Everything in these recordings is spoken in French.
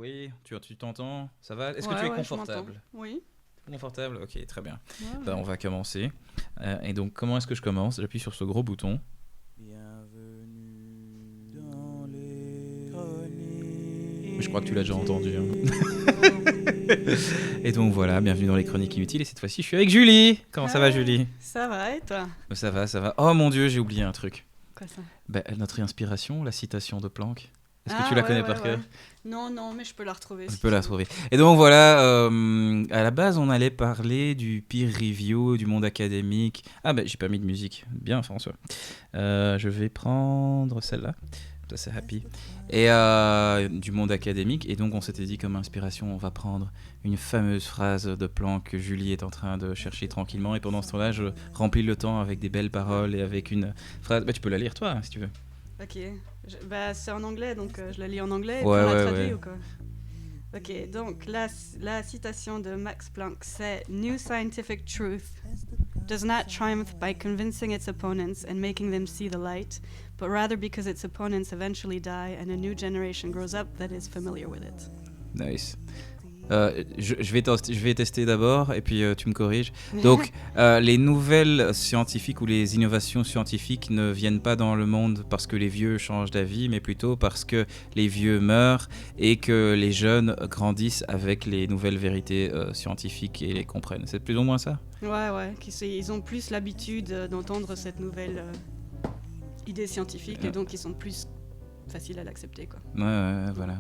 Oui, tu t'entends? Ça va? Est-ce que tu Ouais, es ouais, je m'entends. confortable? Oui. Confortable? Ok, très bien. Ouais, Ben, ouais. on va commencer. Et donc, comment est-ce que je commence? J'appuie sur ce gros bouton. Bienvenue dans les chroniques. Mais je crois que tu l'as déjà entendu, hein. Et inutiles. donc voilà, bienvenue dans les chroniques inutiles. Et cette fois-ci, je suis avec Julie. Comment ça va, Ah, Julie? ça va et toi? Ça va, ça va. Oh mon Dieu, j'ai oublié un truc. Quoi ça? Ben, notre inspiration, la citation de Planck. Est-ce que tu Ah la ouais, connais ouais, par cœur? ouais. Non, non, mais je peux la retrouver Je si peux tu la veux. trouver. Et donc voilà, à la base, on allait parler du peer review, du monde académique. Ah ben, j'ai pas mis de musique. Bien, François. Je vais prendre celle-là. Ça, c'est happy. Et du monde académique. Et donc, on s'était dit comme inspiration, on va prendre une fameuse phrase de Planck que Julie est en train de chercher tranquillement. Et pendant ce temps-là, je remplis le temps avec des belles paroles et avec une phrase. Bah, tu peux la lire, toi, hein, si tu veux. Ok. Bah, c'est en anglais, donc je la lis en anglais et puis Ouais, on la ouais, traduit ouais. ou quoi? Ok, donc la citation de Max Planck c'est New scientific truth does not triumph by convincing its opponents and making them see the light, but rather because its opponents eventually die and a new generation grows up that is familiar with it. Nice. Je vais tester d'abord et puis tu me corriges. Donc, les nouvelles scientifiques ou les innovations scientifiques ne viennent pas dans le monde parce que les vieux changent d'avis, mais plutôt parce que les vieux meurent et que les jeunes grandissent avec les nouvelles vérités scientifiques et les comprennent. C'est plus ou moins ça? Ouais, ils ont plus l'habitude d'entendre cette nouvelle idée scientifique et donc ils sont plus faciles à l'accepter, quoi. Ouais, voilà.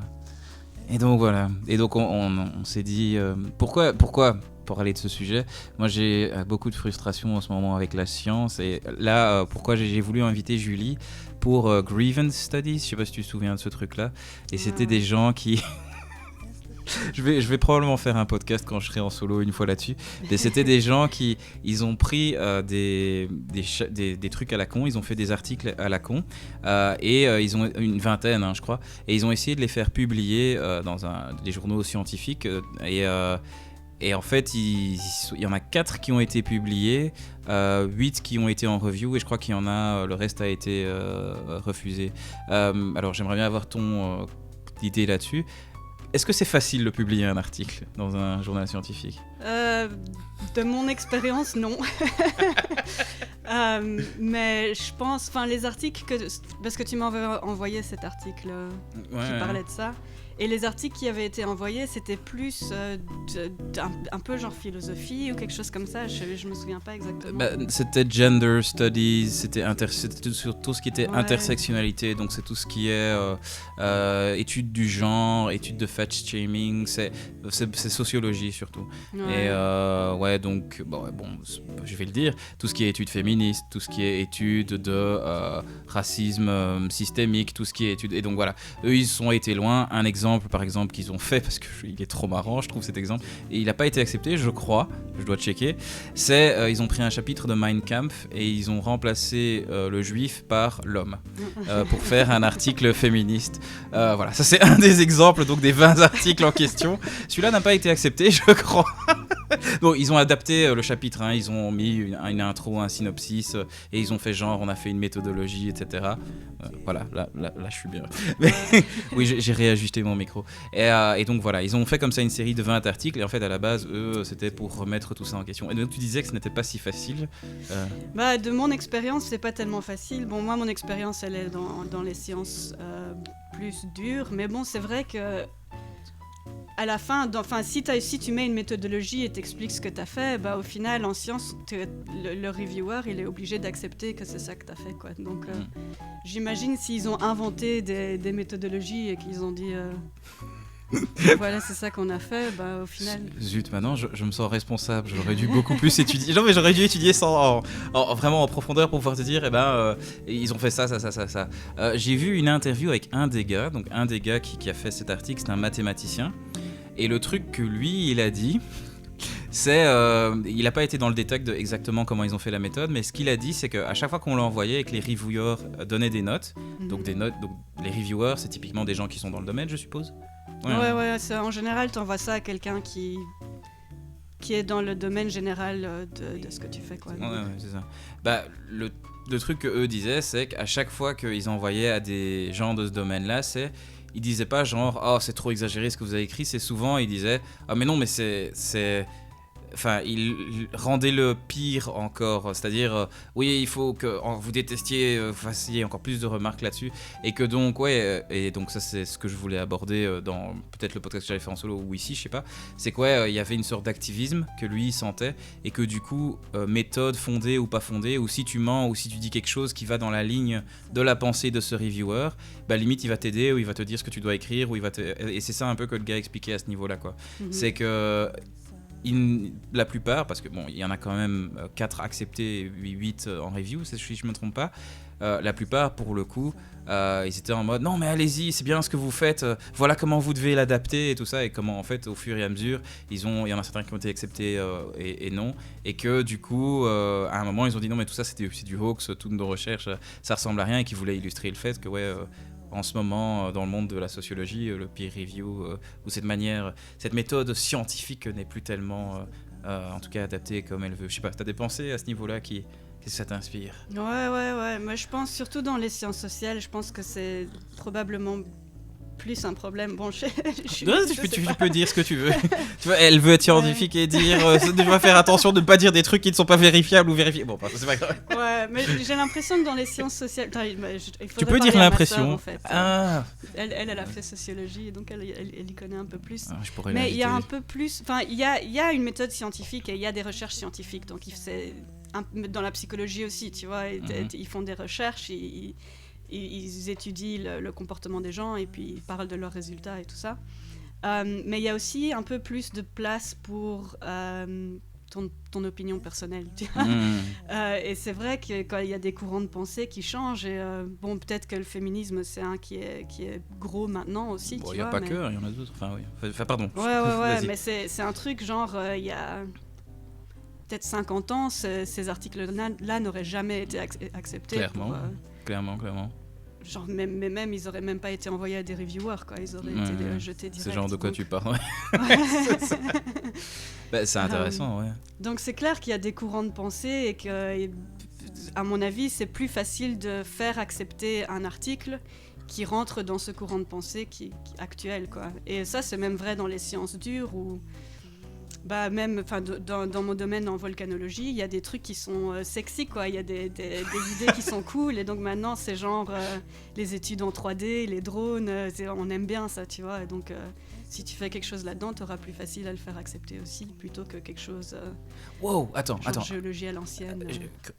Et donc voilà. Et donc on s'est dit pourquoi pour parler de ce sujet. Moi j'ai beaucoup de frustration en ce moment avec la science et là pourquoi j'ai voulu inviter Julie pour Grievance Studies. Je sais pas si tu te souviens de ce truc là. Et c'était Ouais. des gens qui je vais probablement faire un podcast quand je serai en solo une fois là-dessus. Et c'était des gens qui ils ont pris des trucs à la con, ils ont fait des articles à la con et ils ont une vingtaine, hein, je crois, et ils ont essayé de les faire publier dans des journaux scientifiques et en fait, il y en a 4 qui ont été publiés, 8 qui ont été en review et je crois qu'il y en a, le reste a été refusé. Alors j'aimerais bien avoir ton idée là-dessus. Est-ce que c'est facile de publier un article dans un journal scientifique? De mon expérience, non. Mais je pense, enfin, les articles parce que tu m'avais envoyé cet article qui parlait de ça. Et les articles qui avaient été envoyés, c'était plus un peu genre philosophie ou quelque chose comme ça. Je me souviens pas exactement. Bah, c'était gender studies, c'était sur tout ce qui était Ouais. intersectionnalité, donc c'est tout ce qui est études du genre, études de fat shaming, c'est sociologie surtout. Ouais. Et ouais, donc bon, je vais le dire, tout ce qui est études féministes, tout ce qui est études de racisme systémique, tout ce qui est études. Et donc voilà, eux ils ont été loin. Un exemple par exemple qu'ils ont fait, parce qu'il est trop marrant je trouve cet exemple, et il n'a pas été accepté je crois, je dois checker, c'est ils ont pris un chapitre de Mein Kampf et ils ont remplacé le juif par l'homme pour faire un article féministe. Voilà, ça c'est un des exemples donc des 20 articles en question. Celui-là n'a pas été accepté je crois. Bon, ils ont adapté le chapitre, hein, ils ont mis une intro, un synopsis, et ils ont fait genre, on a fait une méthodologie, etc. Voilà, là, je suis bien. Mais, oui, j'ai réajusté mon micro. Et donc voilà, ils ont fait comme ça une série de 20 articles, et en fait, à la base, eux, c'était pour remettre tout ça en question. Et donc, tu disais que ce n'était pas si facile. Bah, de mon expérience, c'est pas tellement facile. Bon, moi, mon expérience, elle est dans les sciences plus dures, mais bon, c'est vrai que à la fin, si tu mets une méthodologie et t'expliques ce que t'as fait, bah au final en science, le reviewer il est obligé d'accepter que c'est ça que t'as fait, quoi. Donc j'imagine s'ils ont inventé des méthodologies et qu'ils ont dit voilà c'est ça qu'on a fait, bah au final. Zut, maintenant je me sens responsable. J'aurais dû beaucoup plus étudier. Non mais j'aurais dû étudier vraiment en profondeur pour pouvoir te dire, ils ont fait ça. J'ai vu une interview avec un des gars qui a fait cet article, c'est un mathématicien. Et le truc que lui, il a dit, c'est... il n'a pas été dans le détail de exactement comment ils ont fait la méthode, mais ce qu'il a dit, c'est qu'à chaque fois qu'on l'a envoyé et que les reviewers donnaient des notes, donc les reviewers, c'est typiquement des gens qui sont dans le domaine, je suppose. Ouais, en général, t'envoies ça à quelqu'un qui est dans le domaine général de ce que tu fais, quoi. Ouais, c'est ça. Bah, le truc qu'eux disaient, c'est qu'à chaque fois qu'ils envoyaient à des gens de ce domaine-là, il disait pas genre oh c'est trop exagéré ce que vous avez écrit, c'est souvent il disait ah mais non mais c'est enfin, il rendait le pire encore, c'est-à-dire, oui, il faut que vous détestiez, vous fassiez encore plus de remarques là-dessus, et que donc, et donc ça c'est ce que je voulais aborder dans peut-être le podcast que j'avais fait en solo ou ici, je sais pas, c'est qu'il y avait une sorte d'activisme que lui il sentait, et que du coup, méthode fondée ou pas fondée, ou si tu mens, ou si tu dis quelque chose qui va dans la ligne de la pensée de ce reviewer, bah limite il va t'aider, ou il va te dire ce que tu dois écrire, ou et c'est ça un peu que le gars expliquait à ce niveau-là, quoi. C'est que la plupart, parce que bon, il y en a quand même 4 acceptés, 8 en review, si je ne me trompe pas, la plupart, pour le coup, ils étaient en mode non mais allez-y, c'est bien ce que vous faites, voilà comment vous devez l'adapter et tout ça, et comment en fait au fur et à mesure, il y en a certains qui ont été acceptés et non, et que du coup, à un moment, ils ont dit non mais tout ça c'est du hoax, toutes nos recherches, ça ressemble à rien, et qu'ils voulaient illustrer le fait que en ce moment, dans le monde de la sociologie, le peer review, ou cette méthode scientifique n'est plus tellement, en tout cas, adaptée comme elle veut. Je sais pas, t'as des pensées à ce niveau-là qu'est-ce que ça t'inspire ? Ouais. Moi, je pense surtout dans les sciences sociales, je pense que c'est probablement plus un problème. Bon, tu peux dire ce que tu veux. Tu vois, elle veut être scientifique et dire tu dois faire attention de ne pas dire des trucs qui ne sont pas vérifiables ou vérifiés. Bon, c'est pas grave. Ouais, mais j'ai l'impression que dans les sciences sociales, tu peux dire l'impression. En fait. Elle a fait sociologie, donc elle y connaît un peu plus. Mais il y a un peu plus. Enfin, il y a une méthode scientifique et il y a des recherches scientifiques. Donc c'est dans la psychologie aussi, tu vois. Ils font des recherches. Ils étudient le comportement des gens et puis ils parlent de leurs résultats et tout ça. Mais il y a aussi un peu plus de place pour ton opinion personnelle. Tu vois. Et c'est vrai que quand il y a des courants de pensée qui changent, et bon, peut-être que le féminisme, c'est un qui est gros maintenant aussi. Bon, il n'y a pas que, il y en a d'autres. Enfin, oui. Enfin, pardon. Ouais, mais c'est un truc genre, il y a peut-être 50 ans, ces articles-là n'auraient jamais été acceptés. Clairement. Genre, même, ils auraient même pas été envoyés à des reviewers, quoi. Ils auraient été jetés direct. C'est genre de quoi tu parles, c'est intéressant, ouais. Donc, c'est clair qu'il y a des courants de pensée et que, à mon avis, c'est plus facile de faire accepter un article qui rentre dans ce courant de pensée qui actuel, quoi. Et ça, c'est même vrai dans les sciences dures où... même dans mon domaine en volcanologie, il y a des trucs qui sont sexy, quoi. Il y a des idées qui sont cool, et donc maintenant c'est genre les études en 3D, les drones, on aime bien ça, tu vois. Et donc si tu fais quelque chose là-dedans, t'auras plus facile à le faire accepter aussi, plutôt que quelque chose attends. géologie à l'ancienne.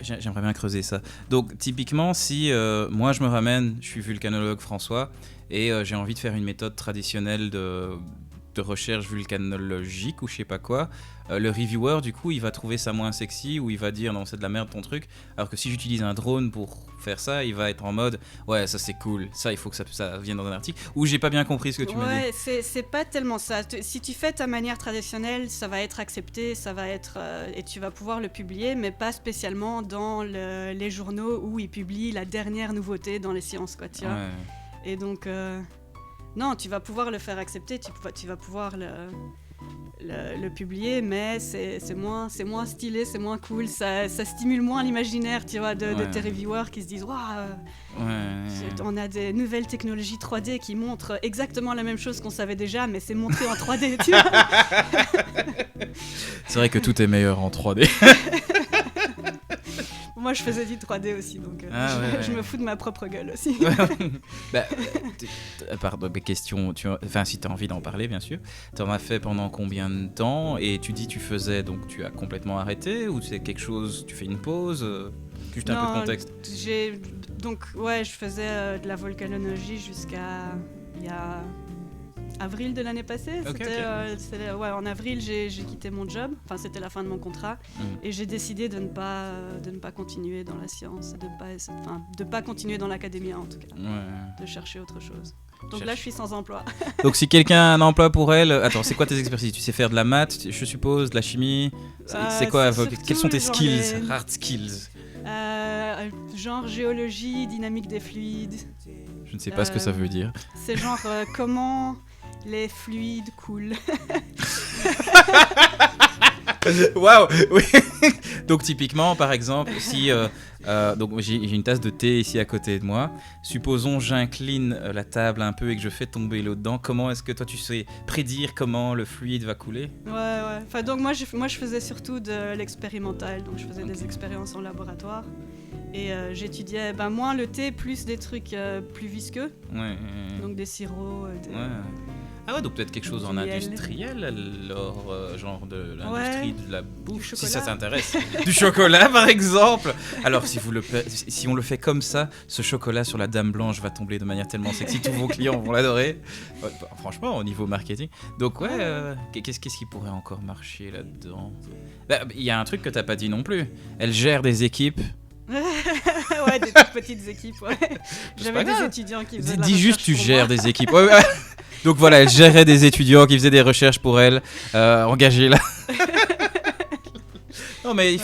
J'aimerais bien creuser ça. Donc typiquement, si moi je me ramène, je suis vulcanologue François, et j'ai envie de faire une méthode traditionnelle de recherche vulcanologique ou je sais pas quoi, le reviewer du coup il va trouver ça moins sexy, ou il va dire non c'est de la merde ton truc, alors que si j'utilise un drone pour faire ça, il va être en mode ouais ça c'est cool, ça il faut que ça vienne dans un article, ou j'ai pas bien compris ce que tu m'as dit. C'est pas tellement ça. Si tu fais ta manière traditionnelle, ça va être accepté, ça va être et tu vas pouvoir le publier, mais pas spécialement dans les journaux où ils publient la dernière nouveauté dans les sciences, quoi, tu vois. Et donc non, tu vas pouvoir le faire accepter, tu vas pouvoir le publier, mais c'est moins stylé, c'est moins cool, ça stimule moins l'imaginaire, tu vois, de tes reviewers qui se disent on a des nouvelles technologies 3D qui montrent exactement la même chose qu'on savait déjà, mais c'est montré en 3D, tu vois. C'est vrai que tout est meilleur en 3D. Moi, je faisais du 3D aussi, donc je me fous de ma propre gueule aussi. Pardon, question, si tu as envie d'en parler, bien sûr. Tu en as fait pendant combien de temps ? Et tu dis tu faisais, donc tu as complètement arrêté, ou c'est quelque chose, tu fais une pause Juste un peu de contexte. Je faisais de la volcanologie jusqu'à il y a avril de l'année passée. En avril, j'ai quitté mon job. Enfin, c'était la fin de mon contrat. Et j'ai décidé de ne pas continuer dans la science, de pas continuer dans l'académia en tout cas. De chercher autre chose. Donc là, je suis sans emploi. Donc si quelqu'un a un emploi pour elle... Attends, c'est quoi tes expertises ? Tu sais faire de la maths, je suppose, de la chimie ? C'est quoi quels sont tes skills, hard skills ? Genre géologie, dynamique des fluides. Je ne sais pas ce que ça veut dire. C'est genre comment les fluides coulent. Waouh, oui. Donc typiquement, par exemple, si donc j'ai une tasse de thé ici à côté de moi. Supposons j'incline la table un peu et que je fais tomber l'eau dedans. Comment est-ce que toi tu sais prédire comment le fluide va couler? Ouais. Enfin, donc moi je faisais surtout de l'expérimental, donc je faisais des expériences en laboratoire. Et j'étudiais moins le thé, plus des trucs plus visqueux, Ouais. donc des sirops. Ouais. Ah ouais, donc peut-être quelque chose en Du miel. industriel, alors genre de l'industrie de la bouffe, si ça chocolat. t'intéresse. Du chocolat par exemple. Alors si on le fait comme ça, ce chocolat sur la dame blanche va tomber de manière tellement sexy, tous vos clients vont l'adorer. Ouais, franchement, au niveau marketing. Donc ouais, qu'est-ce qui pourrait encore marcher là-dedans? Il y a un truc que t'as pas dit non plus. Elle gère des équipes. Ouais, des toutes petites équipes, ouais. J'avais des étudiants qui faisaient de la Dis juste recherche tu pour gères moi. des équipes. Ouais. Donc voilà, elle gérait des étudiants qui faisaient des recherches pour elle, engagés là. Non mais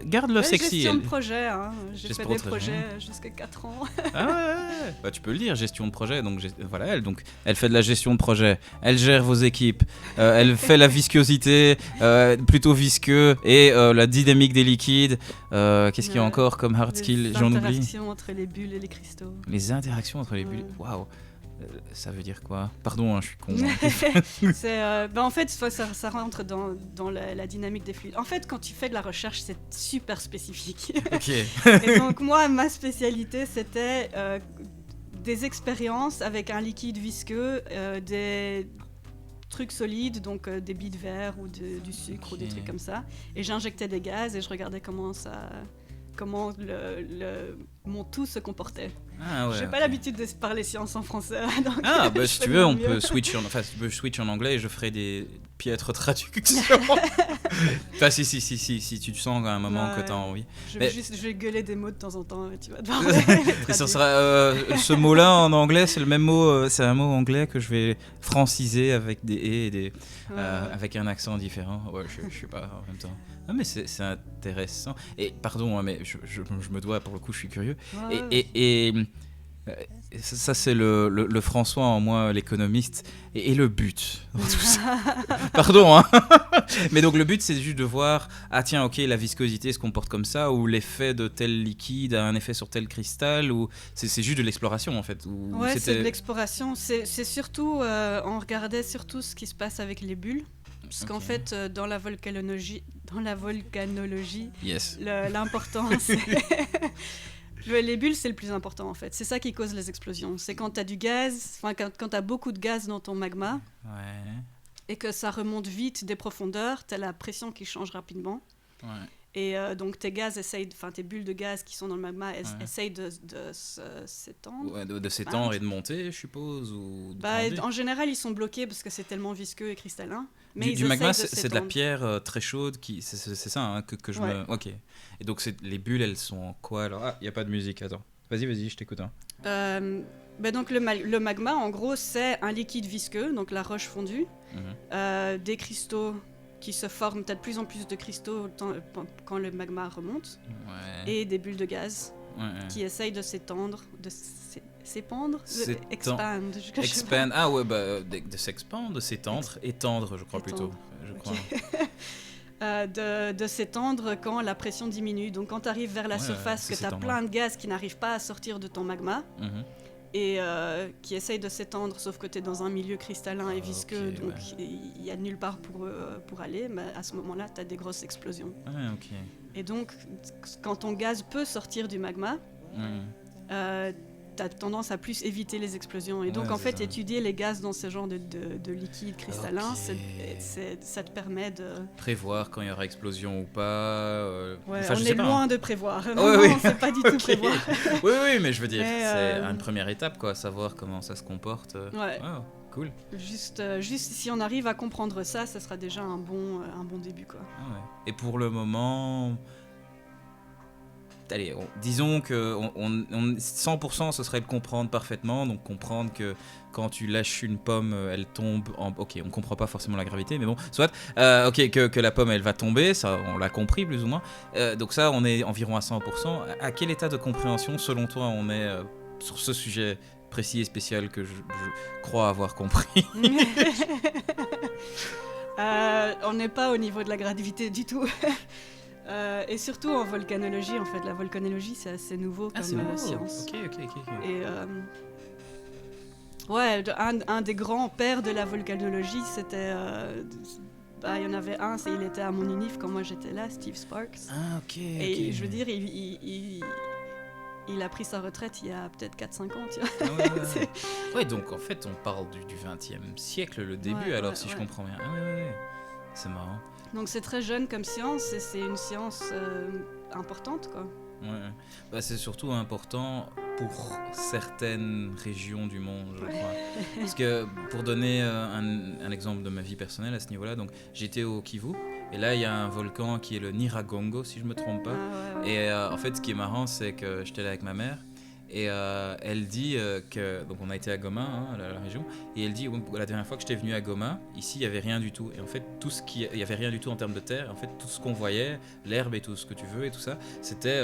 garde le Ouais, sexy. gestion de projet, hein. J'ai Gestion fait de des projet. projets jusqu'à 4 ans. Ah ouais. Bah, tu peux le dire, gestion de projet. Donc voilà, elle fait de la gestion de projet. Elle gère vos équipes. Elle fait la viscosité, plutôt visqueux, et la dynamique des liquides. Qu'est-ce qu'il y a Ouais. encore comme hard skill? Les J'en oublie. interactions entre les bulles et les cristaux. Les interactions entre les bulles. Ouais. Waouh. Ça veut dire quoi? Pardon, hein, je suis con. Hein. En fait, ça rentre dans la dynamique des fluides. En fait, quand tu fais de la recherche, c'est super spécifique. Ok. Et donc moi, ma spécialité, c'était des expériences avec un liquide visqueux, des trucs solides, donc des billes de verre ou du sucre ou des Ok. trucs comme ça. Et j'injectais des gaz et je regardais comment mon tout se comportait. Ah ouais. J'ai pas ok. l'habitude de parler science en français. Donc Ah, bah je si fais tu de veux, mon on mieux. peut switch en anglais et je ferai des piètres traductions. Enfin, si tu te sens à un moment que Ouais. t'as envie. Je Mais- vais gueuler des mots de temps en temps et tu vas devoir Et ça sera, ce mot-là en anglais, c'est le même mot, c'est un mot anglais que je vais franciser avec des et et des, avec un accent différent. Ouais, je sais pas en même temps. Ah, mais c'est intéressant. Et pardon, hein, mais je me dois, pour le coup, je suis curieux. Et ça c'est le François en moi, l'économiste, et le but dans tout ça. Pardon, hein. Mais donc le but c'est juste de voir, ah tiens, ok, la viscosité se comporte comme ça, ou l'effet de tel liquide a un effet sur tel cristal, ou c'est juste de l'exploration en fait. Ou Ouais, c'est c'était... de l'exploration. C'est surtout, on regardait surtout ce qui se passe avec les bulles. Parce qu'en Ok. fait, dans la volcanologie, Yes. l'important, c'est... Les bulles, c'est le plus important en fait. C'est ça qui cause les explosions. C'est quand tu as du gaz, enfin quand tu as beaucoup de gaz dans ton magma Ouais. et que ça remonte vite des profondeurs, tu as la pression qui change rapidement. Ouais. Et donc tes bulles de gaz qui sont dans le magma essayent de s'étendre. Ouais, de s'étendre et de monter, je suppose, ou de grandir. En général, ils sont bloqués parce que c'est tellement visqueux et cristallin. Mais Du ils magma, essayent c'est de la s'étendre. pierre très chaude, c'est ça hein, que je Ouais. me... Ok. Et donc les bulles, elles sont en quoi alors? Ah, il n'y a pas de musique, attends. Vas-y, je t'écoute. Hein. Donc le magma, en gros, c'est un liquide visqueux, donc la roche fondue, des cristaux qui se forment, t'as de plus en plus de cristaux quand le magma remonte, Ouais. et des bulles de gaz Ouais. qui essayent de s'étendre, s'épandre, S'étend- expand. Expand, ah ouais, bah, de s'expandre, de s'étendre, étendre, je crois plutôt. Je crois. De s'étendre quand la pression diminue. Donc quand tu arrives vers la Ouais, surface, c'est que tu as s'étendre, plein de gaz qui n'arrivent pas à sortir de ton magma Mhm. et qui essayent de s'étendre, sauf que tu es dans un milieu cristallin et visqueux, ok, donc ouais. il n'y a nulle part pour aller. Mais à ce moment-là, tu as des grosses explosions. Ah, ok. Et donc, quand ton gaz peut sortir du magma, Mhm. tu as tendance à plus éviter les explosions. Et donc, Ouais, en c'est fait, ça. étudier les gaz dans ce genre de liquide cristallin, Ok. ça te permet de... Prévoir quand il y aura explosion ou pas. Ouais, enfin, je on sais est pas, loin hein. de prévoir. Ouais, Non, oui. on sait pas du tout Ok. prévoir. Oui, mais je veux dire, Mais, c'est une première étape, quoi, savoir comment ça se comporte. Ouais. Wow, cool. Juste si on arrive à comprendre ça, ça sera déjà un bon début, quoi. Ah ouais. Et pour le moment, allez, disons que 100% ce serait le comprendre parfaitement, donc comprendre que quand tu lâches une pomme, elle tombe en... Ok, on comprend pas forcément la gravité, mais bon, soit. Ok, que la pomme, elle va tomber, ça, on l'a compris plus ou moins. Donc ça, on est environ à 100%. À quel état de compréhension, selon toi, on est sur ce sujet précis et spécial que je crois avoir compris? On n'est pas au niveau de la gravité du tout. Et surtout en volcanologie, en fait. La volcanologie, c'est assez nouveau comme science. Ok. Et un des grands pères de la volcanologie, c'était... il y en avait un, il était à mon unif quand moi j'étais là, Steve Sparks. Ah, ok. Et je veux dire, il a pris sa retraite il y a peut-être 4-5 ans, tu vois. Ouais, donc en fait, on parle du 20e siècle, le début, alors si je comprends bien. Ah ouais. C'est marrant. Donc c'est très jeune comme science et c'est une science importante, quoi. Ouais. C'est surtout important pour certaines régions du monde, je crois. Parce que pour donner un exemple de ma vie personnelle à ce niveau-là, donc j'étais au Kivu et là il y a un volcan qui est le Nyiragongo, si je me trompe pas. Et en fait, ce qui est marrant, c'est que j'étais là avec ma mère. Et elle dit que... Donc on a été à Goma, la région, et elle dit, la dernière fois que j'étais venu à Goma, ici il n'y avait rien du tout. Et en fait, il n'y avait rien du tout en termes de terre. En fait, tout ce qu'on voyait, l'herbe et tout ce que tu veux et tout ça, c'était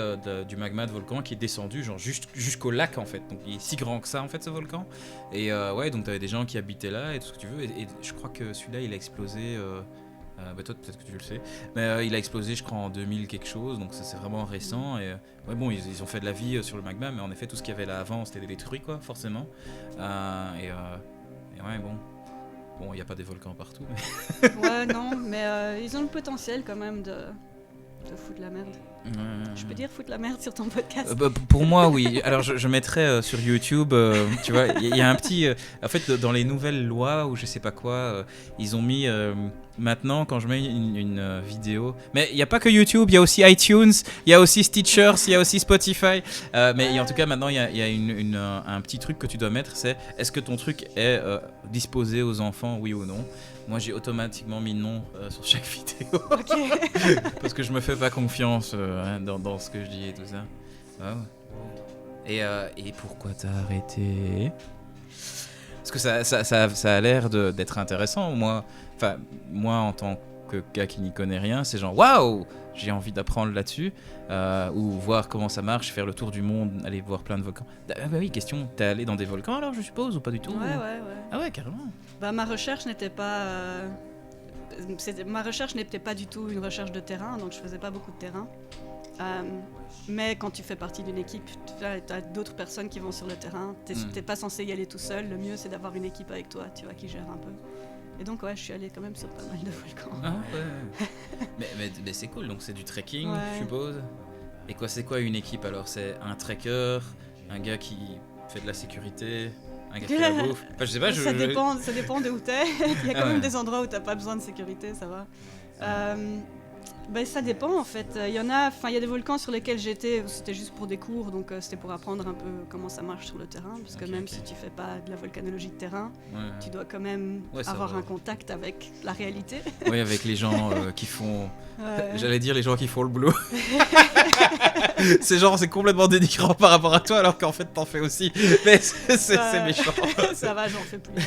du magma de volcan qui est descendu genre jusqu'au lac en fait. Donc il est si grand que ça en fait, ce volcan. Et donc tu avais des gens qui habitaient là et tout ce que tu veux. Et je crois que celui-là, il a explosé... toi peut-être que tu le sais, mais il a explosé je crois en 2000 quelque chose, donc ça c'est vraiment récent. Et ils ont fait de la vie sur le magma, mais en effet tout ce qu'il y avait là avant c'était détruit quoi, forcément. Et bon il n'y a pas des volcans partout mais... Ouais non, mais ils ont le potentiel quand même de foutre la merde. Je peux dire foutre la merde sur ton podcast? Pour moi oui. Alors je mettrai sur YouTube, tu vois, il y a un petit en fait dans les nouvelles lois ou je sais pas quoi, ils ont mis maintenant quand je mets une vidéo, mais il n'y a pas que YouTube, il y a aussi iTunes, il y a aussi Stitcher, il y a aussi Spotify, mais en tout cas maintenant il y a un petit truc que tu dois mettre, c'est est-ce que ton truc est disposé aux enfants, oui ou non. Moi j'ai automatiquement mis non sur chaque vidéo. Parce que je me fais pas confiance dans ce que je dis et tout ça. Et pourquoi t'as arrêté? Parce que ça a l'air d'être intéressant. Moi en tant que gars qui n'y connaît rien, c'est genre waouh, j'ai envie d'apprendre là-dessus, ou voir comment ça marche, faire le tour du monde, aller voir plein de volcans. Oui, question, t'es allé dans des volcans alors je suppose ou pas du tout? Ouais. Ah ouais, carrément. Ma recherche n'était pas... ma recherche n'était pas du tout une recherche de terrain, donc je faisais pas beaucoup de terrain. Mais quand tu fais partie d'une équipe, tu as d'autres personnes qui vont sur le terrain. T'es pas censé y aller tout seul. Le mieux, c'est d'avoir une équipe avec toi, tu vois, qui gère un peu. Et donc, je suis allée quand même sur pas mal de volcans. Ah ouais. mais c'est cool, donc c'est du trekking, je suppose. Et c'est quoi une équipe alors? C'est un trekker, un gars qui fait de la sécurité, un gars qui fait la bouffe. Enfin, je sais pas, ça dépend de où t'es. Il y a quand même des endroits où t'as pas besoin de sécurité, ça va. Ça dépend en fait. Il y a des volcans sur lesquels j'étais, c'était juste pour des cours, donc c'était pour apprendre un peu comment ça marche sur le terrain, parce que même si tu fais pas de la volcanologie de terrain, tu dois quand même avoir un contact avec la réalité. Oui, avec les gens qui font... J'allais dire les gens qui font le boulot. C'est complètement dénigrant par rapport à toi, alors qu'en fait t'en fais aussi. Mais c'est méchant. Ça va, j'en fais plus.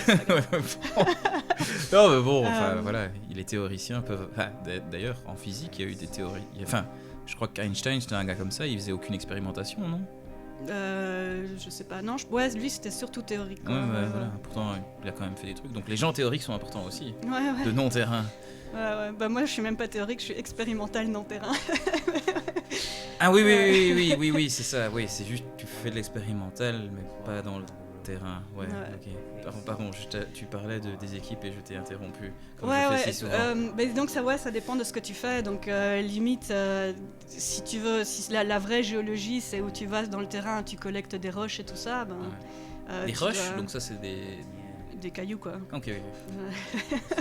Non mais bon, voilà, les théoriciens peuvent... d'ailleurs, en physique, il y a eu des théories. Je crois qu'Einstein, c'était un gars comme ça, il faisait aucune expérimentation, non? Je sais pas. Non, lui c'était surtout théorique. Voilà. Pourtant, il a quand même fait des trucs. Donc les gens théoriques sont importants aussi. De non-terrain. Moi, je suis même pas théorique, je suis expérimental non-terrain. Ah oui, c'est ça. Oui, c'est juste tu fais de l'expérimental, mais pas dans le terrain. Ouais. Ok. Pardon, tu parlais des équipes et je t'ai interrompu. Comme je fais si souvent. Donc ça dépend de ce que tu fais. Donc limite, si tu veux, si la vraie géologie, c'est où tu vas dans le terrain, tu collectes des roches et tout ça. Des roches, donc ça c'est des cailloux quoi. Ok.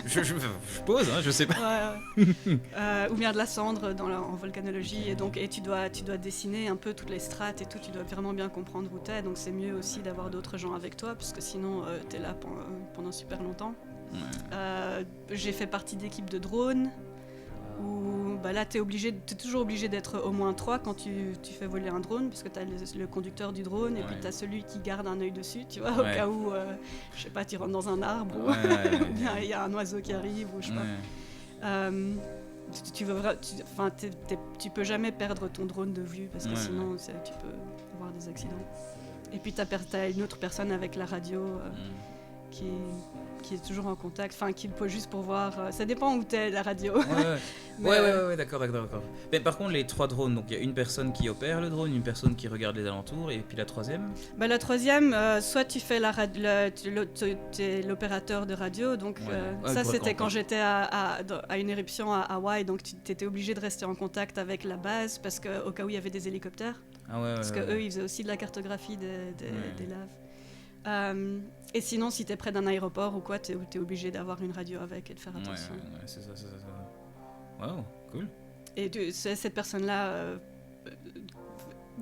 je pose, je sais pas. Ou bien de la cendre en volcanologie, et tu dois dessiner un peu toutes les strates et tout. Tu dois vraiment bien comprendre où t'es. Donc c'est mieux aussi d'avoir d'autres gens avec toi, parce que sinon t'es là pendant super longtemps. J'ai fait partie d'équipes de drones où là t'es toujours obligé d'être au moins 3 quand tu fais voler un drone, parce que t'as le conducteur du drone et puis t'as celui qui garde un œil dessus, tu vois, au cas où je sais pas, tu rentres dans un arbre ou bien il y a un oiseau qui arrive ou je sais pas. Tu peux jamais perdre ton drone de vue, parce que sinon tu peux avoir des accidents. Et puis t'as une autre personne avec la radio. qui est toujours en contact, enfin qui peut juste pour voir, ça dépend où t'es la radio. Ouais, d'accord. Mais par contre, les 3 drones, donc il y a une personne qui opère le drone, une personne qui regarde les alentours, et puis la troisième. Bah, la troisième, soit tu fais t'es l'opérateur de radio, donc ça c'était quand j'étais à une éruption à Hawaï, donc tu étais obligé de rester en contact avec la base parce qu'au cas où il y avait des hélicoptères, parce qu'eux ils faisaient aussi de la cartographie des laves. Et sinon, si t'es près d'un aéroport ou quoi, t'es obligé d'avoir une radio avec et de faire attention. Ouais, c'est ça. Wow, cool. Et cette personne-là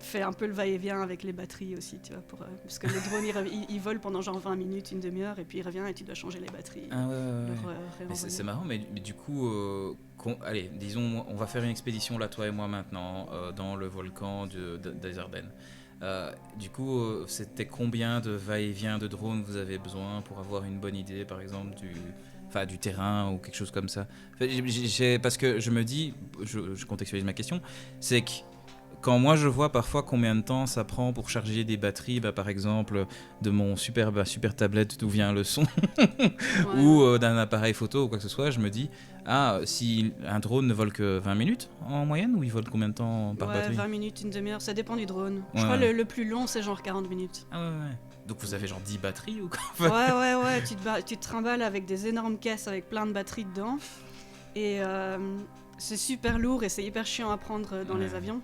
fait un peu le va-et-vient avec les batteries aussi, tu vois, parce que le drone il vole pendant genre 20 minutes, une demi-heure, et puis il revient et tu dois changer les batteries. Mais c'est marrant, mais du coup, allez, disons, on va faire une expédition là, toi et moi maintenant, dans le volcan des Ardennes. Du coup, c'était combien de va-et-vient de drones vous avez besoin pour avoir une bonne idée, par exemple, du terrain ou quelque chose comme ça? Parce que je me dis, je contextualise ma question, c'est que quand moi je vois parfois combien de temps ça prend pour charger des batteries, par exemple de mon super tablette d'où vient le son, ou d'un appareil photo ou quoi que ce soit, je me dis, si un drone ne vole que 20 minutes en moyenne, ou il vole combien de temps par batterie? 20 minutes, une demi-heure, ça dépend du drone. Je crois le plus long c'est genre 40 minutes. Donc vous avez genre 10 batteries ou quoi? Ouais, tu te trimbales avec des énormes caisses avec plein de batteries dedans, et c'est super lourd et c'est hyper chiant à prendre dans les avions.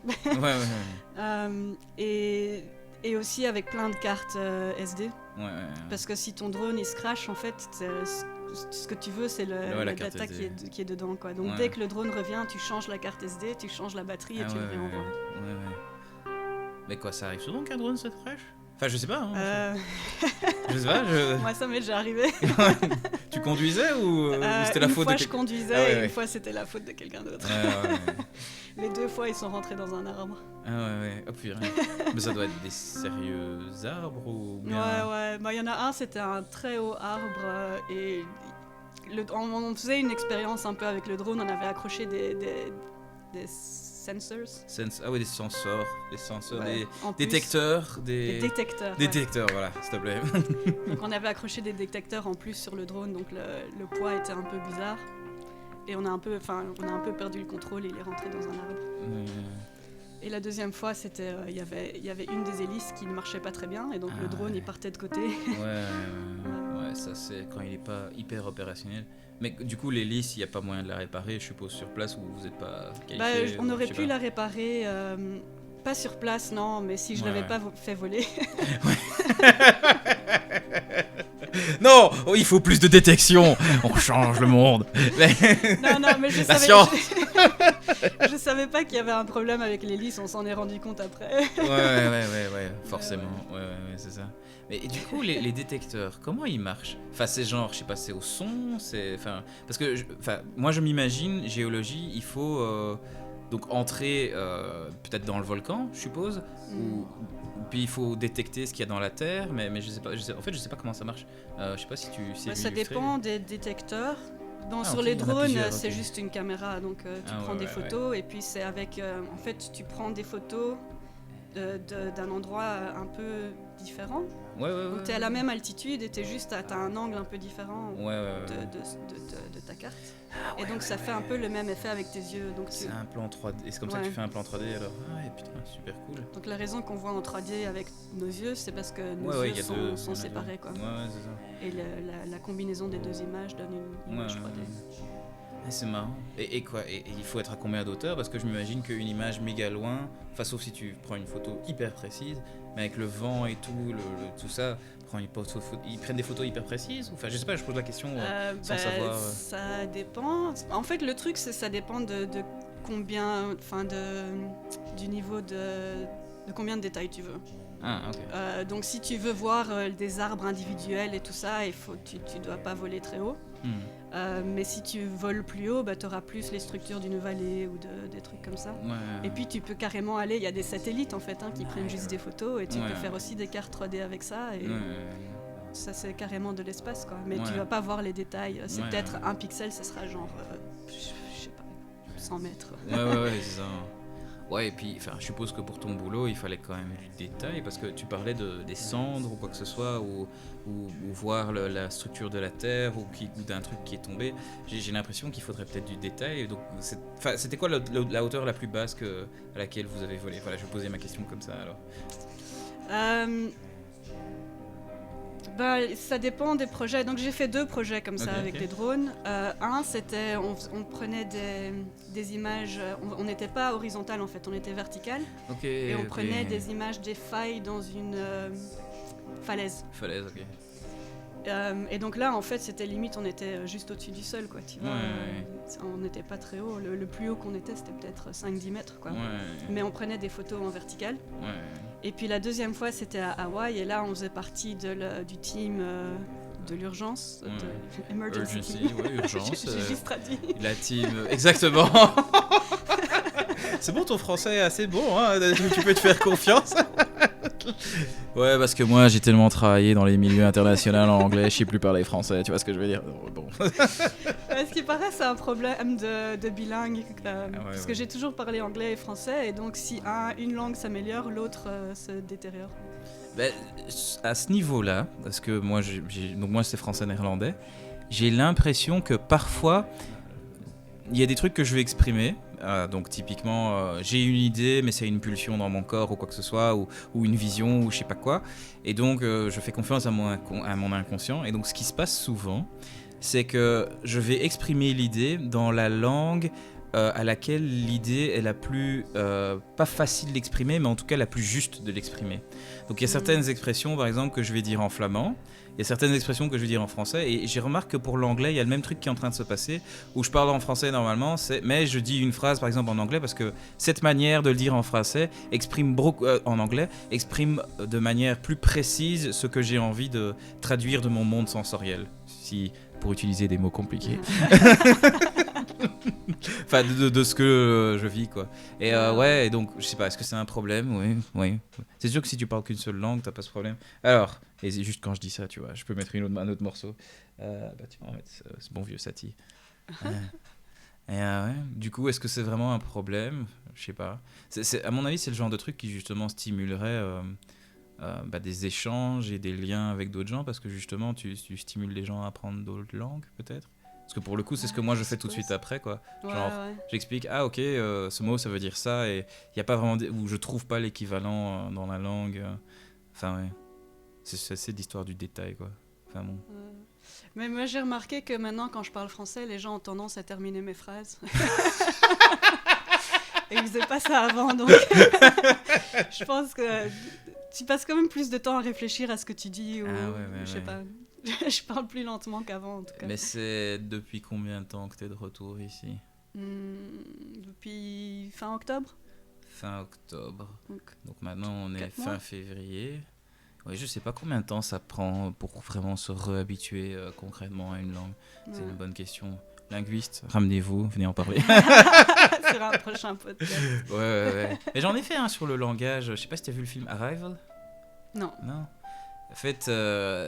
Et aussi avec plein de cartes SD. Parce que si ton drone il se crash, en fait, ce que tu veux, c'est la data qui est dedans, quoi. Donc dès que le drone revient, tu changes la carte SD, tu changes la batterie et tu le réenvoies. Mais quoi, ça arrive souvent qu'un drone se crash? Enfin, je sais pas. Je sais pas. Moi, ça m'est déjà arrivé. Tu conduisais ou c'était la faute de quelqu'un? Une fois, je conduisais et une fois, c'était la faute de quelqu'un d'autre. Les 2 fois, ils sont rentrés dans un arbre. Oh putain. Mais ça doit être des sérieux arbres ou bien... Ouais. Bah, y en a un, c'était un très haut arbre et on faisait une expérience un peu avec le drone. On avait accroché des sensors. Des sensors. Des détecteurs. Des détecteurs, voilà, s'il te plaît. Donc on avait accroché des détecteurs en plus sur le drone, donc le poids était un peu bizarre. Et on a un peu perdu le contrôle et il est rentré dans un arbre. Et la deuxième fois, c'était il y avait une des hélices qui ne marchait pas très bien et donc le drone il partait de côté. Ouais, ça c'est quand il est pas hyper opérationnel. Mais du coup, l'hélice, il n'y a pas moyen de la réparer, je suppose, sur place, ou vous n'êtes pas qualifié? On aurait pu la réparer, pas sur place, non, mais si je l'avais pas fait voler. Non, il faut plus de détection. On change le monde. Non, mais je savais pas qu'il y avait un problème avec l'hélice. On s'en est rendu compte après. Ouais, forcément. Ouais, c'est ça. Mais du coup, les détecteurs, comment ils marchent? Enfin, c'est genre, je sais pas, c'est au son, parce que, moi, je m'imagine, géologie, il faut donc entrer peut-être dans le volcan, je suppose, ou puis il faut détecter ce qu'il y a dans la terre, mais je sais pas. En fait, je sais pas comment ça marche. Je sais pas si tu sais. Ça dépend des détecteurs. Sur les drones, c'est juste une caméra, donc tu prends des photos et puis c'est avec. En fait, tu prends des photos d'un endroit un peu différent. Donc tu es à la même altitude et t'as un angle un peu différent de ta carte. Et donc ça fait un peu le même effet avec tes yeux. Donc c'est un plan 3D. Et c'est comme ça que tu fais un plan 3D alors? Putain, super cool. Donc la raison qu'on voit en 3D avec nos yeux, c'est parce que nos yeux sont séparés, quoi. C'est ça. Et la combinaison des 2 images donne une image 3D. C'est marrant. Et quoi? Et il faut être à combien d'auteur? Parce que je m'imagine qu'une image méga loin, sauf si tu prends une photo hyper précise, mais avec le vent et tout, tout ça, ils prennent des photos hyper précises? Je sais pas, je pose la question sans savoir. Ça dépend. En fait, le truc, ça dépend de combien, du niveau de combien de détails tu veux. Donc si tu veux voir des arbres individuels et tout ça, tu dois pas voler très haut. Mais si tu voles plus haut, tu auras plus les structures d'une vallée ou des trucs comme ça. Et puis tu peux carrément aller, il y a des satellites en fait qui prennent juste des photos et tu peux faire aussi des cartes 3D avec ça. Et ça c'est carrément de l'espace, quoi. Mais tu vas pas voir les détails. C'est peut-être un pixel, ce sera genre, je sais pas, 100 mètres. C'est ça. Ouais, et puis, enfin, je suppose que pour ton boulot, il fallait quand même du détail, parce que tu parlais des cendres ou quoi que ce soit, ou voir la structure de la terre, ou d'un truc qui est tombé. J'ai l'impression qu'il faudrait peut-être du détail. Donc, c'était quoi la hauteur la plus basse à laquelle vous avez volé? Voilà, je vais poser ma question comme ça alors. Ça dépend des projets. Donc j'ai fait 2 projets comme ça avec Ok. des drones. Un, c'était on prenait des images. On n'était pas horizontal en fait, on était vertical. Ok. Et on ok. prenait des images des failles dans une falaise. Falaise, ok. Et donc là, en fait, c'était limite, on était juste au-dessus du sol, quoi. Tu vois, Ouais. on n'était pas très haut. Le plus haut qu'on était, c'était peut-être 5-10 mètres, quoi. Ouais. Mais on prenait des photos en vertical. Ouais. Et puis la deuxième fois, c'était à Hawaï. Et là, on faisait partie du team de l'urgence, Ouais. de emergency Urgency, team. ouais, urgence. J'ai juste traduit. La team, exactement. C'est bon, ton français est assez bon, hein, tu peux te faire confiance. Ouais, parce que moi j'ai tellement travaillé dans les milieux internationaux en anglais, je sais plus parler français, tu vois ce que je veux dire. Bon. Ce qui paraît, c'est un problème de bilingue. Parce que ouais. j'ai toujours parlé anglais et français. Et donc, si une langue s'améliore, l'autre se détériore. Ben, à ce niveau-là, parce que moi, donc moi c'est français-néerlandais, j'ai l'impression que parfois il y a des trucs que je vais exprimer. Donc typiquement, j'ai une idée, mais c'est une pulsion dans mon corps ou quoi que ce soit, ou une vision ou je sais pas quoi. Et donc je fais confiance à mon inconscient. Et donc ce qui se passe souvent, c'est que je vais exprimer l'idée dans la langue à laquelle l'idée est la plus, pas facile d'exprimer, mais en tout cas la plus juste de l'exprimer. Donc il y a certaines expressions, par exemple, que je vais dire en flamand. Il y a certaines expressions que je vais dire en français, et j'ai remarqué que pour l'anglais, il y a le même truc qui est en train de se passer, où je parle en français normalement, mais je dis une phrase par exemple en anglais, parce que cette manière de le dire en français en anglais exprime de manière plus précise ce que j'ai envie de traduire de mon monde sensoriel, pour utiliser des mots compliqués. Enfin, de ce que je vis, quoi. Et ouais, et donc, je sais pas, est-ce que c'est un problème? Oui. C'est sûr que si tu parles qu'une seule langue, t'as pas ce problème. Alors, et c'est juste quand je dis ça, tu vois, je peux mettre un autre morceau. Tu vas en mettre ce bon vieux Satie. Et ouais, du coup, est-ce que c'est vraiment un problème? Je sais pas. À mon avis, c'est le genre de truc qui, justement, stimulerait des échanges et des liens avec d'autres gens, parce que, justement, tu stimules les gens à apprendre d'autres langues, peut-être? Parce que pour le coup, c'est ce que moi je fais tout de suite après, quoi. Genre, j'explique, ok, ce mot ça veut dire ça, et il n'y a pas vraiment, ou je trouve pas l'équivalent dans la langue. Enfin, ouais. C'est l'histoire du détail, quoi. Enfin, bon. Mais moi j'ai remarqué que maintenant, quand je parle français, les gens ont tendance à terminer mes phrases. Et ils faisaient pas ça avant, donc je pense que tu passes quand même plus de temps à réfléchir à ce que tu dis, ou je sais pas. Je parle plus lentement qu'avant, en tout cas. Mais c'est depuis combien de temps que tu es de retour ici? Depuis fin octobre. Fin octobre. Donc maintenant, on est 4 fin mois. février. Ouais, je sais pas combien de temps ça prend pour vraiment se réhabituer concrètement à une langue. C'est une bonne question. Linguiste, ramenez-vous, venez en parler. Sur un prochain podcast. Ouais. Mais j'en ai fait un sur le langage. Je sais pas si tu as vu le film Arrival. Non. En fait,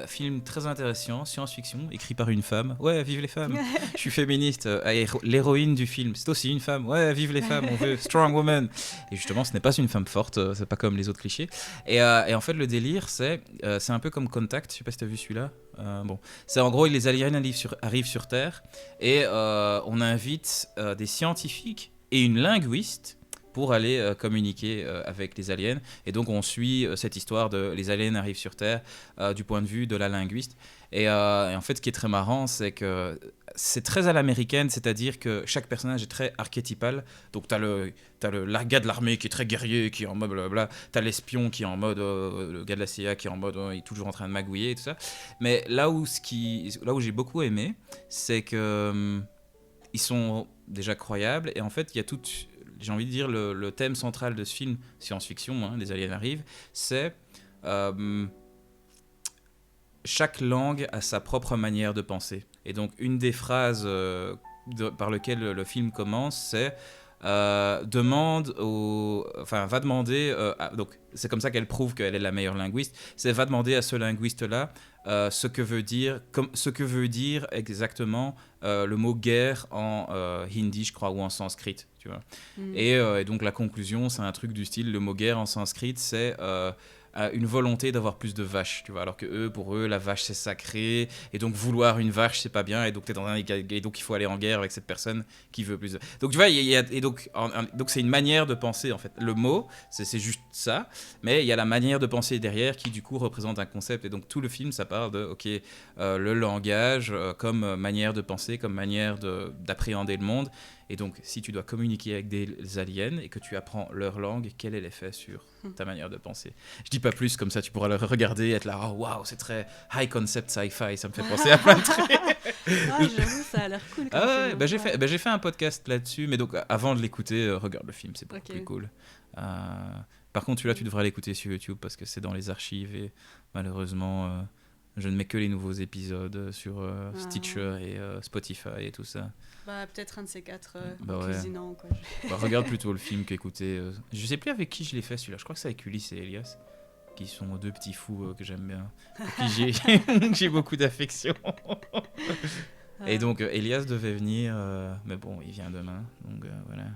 film très intéressant, science-fiction, écrit par une femme. Ouais, vive les femmes. Je suis féministe. L'héroïne du film, c'est aussi une femme. Ouais, vive les femmes, on veut strong woman. Et justement, ce n'est pas une femme forte, c'est pas comme les autres clichés. Et en fait, le délire, c'est un peu comme Contact. Je sais pas si tu as vu celui-là. Bon, c'est en gros, les aliens arrivent sur Terre et on invite des scientifiques et une linguiste pour aller communiquer avec les aliens. Et donc on suit cette histoire de les aliens arrivent sur Terre du point de vue de la linguiste. Et en fait, ce qui est très marrant, c'est que c'est très à l'américaine, c'est-à-dire que chaque personnage est très archétypal. Donc t'as le gars de l'armée qui est très guerrier, qui est en mode blablabla. T'as l'espion qui est en mode le gars de la CIA qui est en mode il est toujours en train de magouiller et tout ça. Mais là où j'ai beaucoup aimé, c'est que ils sont déjà croyables, et en fait il y a toute, j'ai envie de dire, le thème central de ce film science-fiction, les aliens arrivent, c'est chaque langue a sa propre manière de penser. Et donc une des phrases par lesquelles le film commence, c'est va demander donc c'est comme ça qu'elle prouve qu'elle est la meilleure linguiste, c'est va demander à ce linguiste là ce que veut dire exactement le mot guerre en hindi, je crois, ou en sanskrit, tu vois. Mm. Et donc la conclusion, c'est un truc du style, le mot guerre en sanskrit, c'est une volonté d'avoir plus de vaches, tu vois. Alors que pour eux, la vache c'est sacré, et donc vouloir une vache c'est pas bien, et donc et donc il faut aller en guerre avec cette personne qui veut plus. Donc tu vois, donc c'est une manière de penser en fait. Le mot, c'est juste ça, mais il y a la manière de penser derrière qui du coup représente un concept. Et donc tout le film, ça parle de le langage comme manière de penser, comme manière d'appréhender le monde. Et donc, si tu dois communiquer avec des aliens et que tu apprends leur langue, quel est l'effet sur ta manière de penser? Je dis pas plus, comme ça tu pourras le regarder et être là, oh waouh, c'est très high concept sci-fi, ça me fait penser à plein de trucs. J'avoue, ça a l'air cool. Ah ouais, j'ai fait un podcast là-dessus, mais donc avant de l'écouter, regarde le film, c'est beaucoup plus cool. Par contre, celui-là, tu devrais l'écouter sur YouTube parce que c'est dans les archives et malheureusement, je ne mets que les nouveaux épisodes sur Stitcher et Spotify et tout ça. Bah, peut-être un de ces quatre ouais. cuisinants, quoi. Regarde plutôt le film qu'écouter. Je sais plus avec qui je l'ai fait celui-là. Je crois que c'est avec Ulysse et Elias, qui sont deux petits fous que j'aime bien, pour qui j'ai beaucoup d'affection. Et donc Elias devait venir, mais bon, il vient demain. Donc voilà.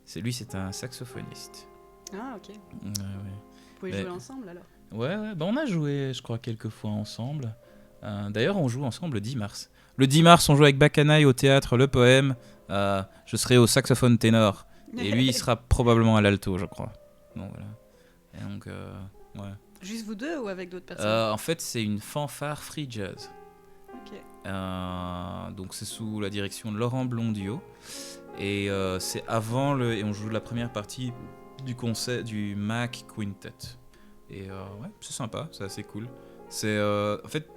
C'est un saxophoniste. Ah, ok. Ouais. Vous pouvez jouer ensemble alors? Ouais. Bah, on a joué, je crois, quelques fois ensemble. D'ailleurs, on joue ensemble le 10 mars. Le 10 mars, on joue avec Bacanaï au théâtre Le Poème. Je serai au saxophone ténor. Et lui, il sera probablement à l'alto, je crois. Donc voilà. Et donc, ouais. Juste vous deux ou avec d'autres personnes? En fait, c'est une fanfare free jazz. Ok. Donc, c'est sous la direction de Laurent Blondiot. Et c'est avant et on joue la première partie du concert du Mac Quintet. Et ouais, c'est sympa, c'est assez cool. C'est en fait,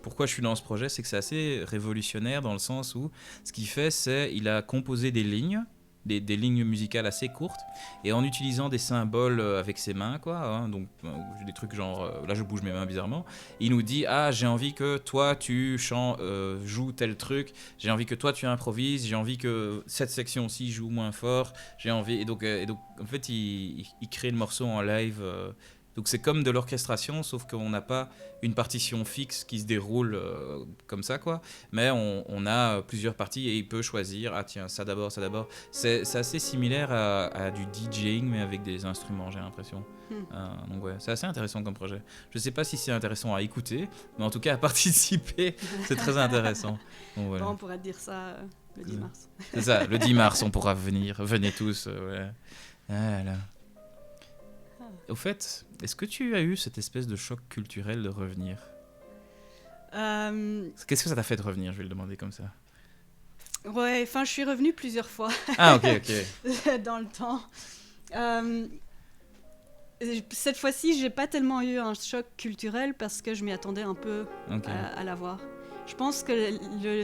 pourquoi je suis dans ce projet, c'est que c'est assez révolutionnaire dans le sens où ce qu'il fait, c'est il a composé des lignes, des lignes musicales assez courtes, et en utilisant des symboles avec ses mains, quoi. Hein, donc des trucs genre, là je bouge mes mains bizarrement. Il nous dit j'ai envie que toi tu joues tel truc, j'ai envie que toi tu improvises, j'ai envie que cette section-ci joue moins fort, j'ai envie et donc en fait il crée le morceau en live. Donc c'est comme de l'orchestration, sauf qu'on n'a pas une partition fixe qui se déroule comme ça, quoi. Mais on a plusieurs parties et il peut choisir, tiens, ça d'abord. C'est assez similaire à du DJing, mais avec des instruments, j'ai l'impression. Donc ouais, c'est assez intéressant comme projet. Je sais pas si c'est intéressant à écouter, mais en tout cas à participer, c'est très intéressant. Donc, voilà. Bon, on pourra te dire ça le 10 mars. C'est ça, le 10 mars, on pourra venir. Venez tous. Ouais. Voilà. Au fait, est-ce que tu as eu cette espèce de choc culturel de revenir? Qu'est-ce que ça t'a fait de revenir? Je vais le demander comme ça. Ouais, enfin, je suis revenue plusieurs fois. Ah, ok. Dans le temps. Cette fois-ci, j'ai pas tellement eu un choc culturel parce que je m'y attendais un peu à l'avoir. Je pense que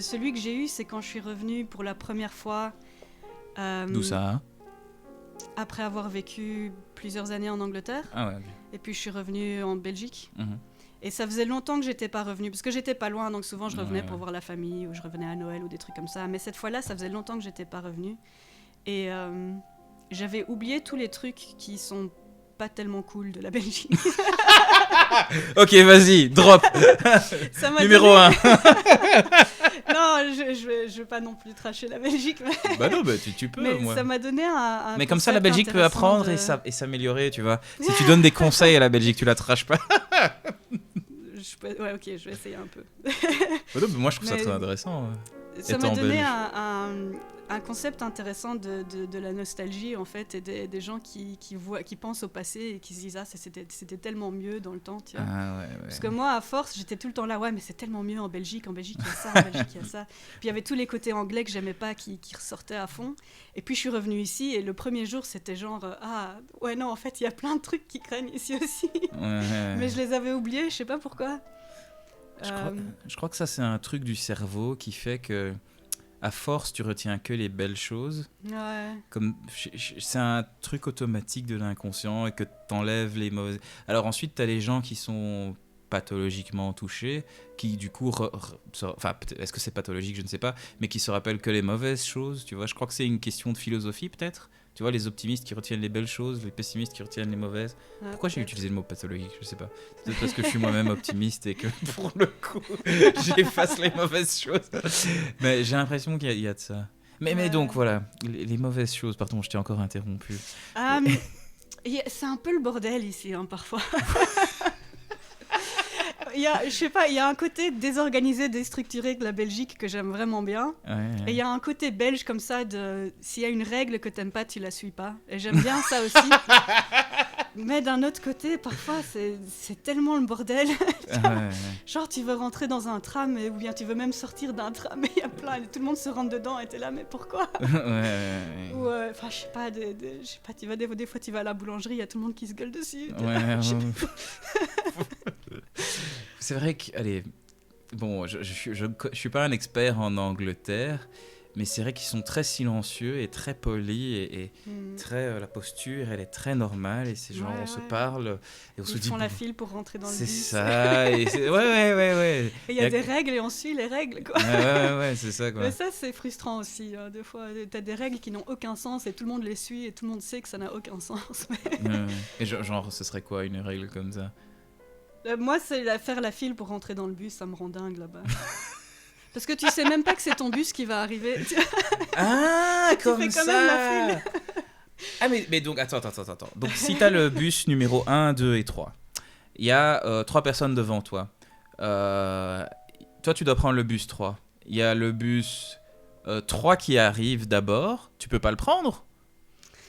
celui que j'ai eu, c'est quand je suis revenue pour la première fois. D'où ça, hein? Après avoir vécu plusieurs années en Angleterre. Ah ouais, ok. Et puis je suis revenue en Belgique. Mm-hmm. Et ça faisait longtemps que j'étais pas revenue, parce que j'étais pas loin, donc souvent je revenais pour voir la famille, ou je revenais à Noël, ou des trucs comme ça. Mais cette fois-là, ça faisait longtemps que j'étais pas revenue. Et j'avais oublié tous les trucs qui sont pas tellement cool de la Belgique. Ok, vas-y, drop. Numéro 1. Non, je vais pas non plus tracher la Belgique. Mais... Bah non, bah tu peux. Mais ça m'a donné un mais comme ça, la Belgique peut apprendre et s'améliorer, tu vois. Si tu donnes des conseils à la Belgique, tu la traches pas. Ouais, ok, je vais essayer un peu. Bah non, mais moi, je trouve ça très intéressant. Ça m'a donné un concept intéressant de la nostalgie, en fait, et des gens qui pensent au passé et qui se disent c'était tellement mieux dans le temps, tu vois. Ouais. Parce que moi, à force, j'étais tout le temps là, ouais, mais c'est tellement mieux en Belgique, il y a ça, en Belgique, il y a ça. Puis il y avait tous les côtés anglais que j'aimais pas qui ressortaient à fond. Et puis je suis revenue ici et le premier jour, c'était genre, ouais, non, en fait, il y a plein de trucs qui craignent ici aussi. Ouais. Mais je les avais oubliés, je sais pas pourquoi. Je crois que ça, c'est un truc du cerveau qui fait que à force, tu retiens que les belles choses. Ouais. C'est un truc automatique de l'inconscient et que t'enlèves les mauvaises... Alors ensuite, t'as les gens qui sont pathologiquement touchés, qui du coup... Enfin, est-ce que c'est pathologique? Je ne sais pas. Mais qui se rappellent que les mauvaises choses, tu vois. Je crois que c'est une question de philosophie, peut-être. Tu vois, les optimistes qui retiennent les belles choses, les pessimistes qui retiennent les mauvaises. Pourquoi j'ai utilisé le mot pathologique? Je sais pas. C'est peut-être parce que je suis moi-même optimiste et que pour le coup, j'efface les mauvaises choses. Mais j'ai l'impression qu'il y a de ça. Mais Ouais. donc voilà, les mauvaises choses, pardon, je t'ai encore interrompu. Mais c'est un peu le bordel ici, hein, parfois. Je sais pas, il y a un côté désorganisé, déstructuré de la Belgique que j'aime vraiment bien. Et il y a un côté belge comme ça, s'il y a une règle que t'aimes pas, tu la suis pas. Et j'aime bien ça aussi. Mais d'un autre côté, parfois, c'est tellement le bordel. Genre, tu veux rentrer dans un tram, ou bien tu veux même sortir d'un tram, et il y a plein, tout le monde se rentre dedans, et t'es là, mais pourquoi? Ou, enfin, je sais pas, tu vas des fois, tu vas à la boulangerie, il y a tout le monde qui se gueule dessus. C'est vrai que, allez, bon, je suis pas un expert en Angleterre, mais c'est vrai qu'ils sont très silencieux et très polis et très la posture elle est très normale et ces gens on se parle et on se dit ils font la file pour rentrer dans le bus. C'est ça et ouais. Et il y a des règles et on suit les règles quoi. Ouais, c'est ça quoi. Mais ça c'est frustrant aussi des fois t'as des règles qui n'ont aucun sens et tout le monde les suit et tout le monde sait que ça n'a aucun sens. Et genre ce serait quoi une règle comme ça? Moi c'est faire la file pour rentrer dans le bus, ça me rend dingue là-bas. Parce que tu sais même pas que c'est ton bus qui va arriver. Ah, comme tu fais quand ça. même la file. Ah, mais donc, attends. Donc, si t'as le bus numéro 1, 2 et 3, il y a 3 personnes devant toi. Toi, tu dois prendre le bus 3. Il y a le bus 3 qui arrive d'abord. Tu peux pas le prendre?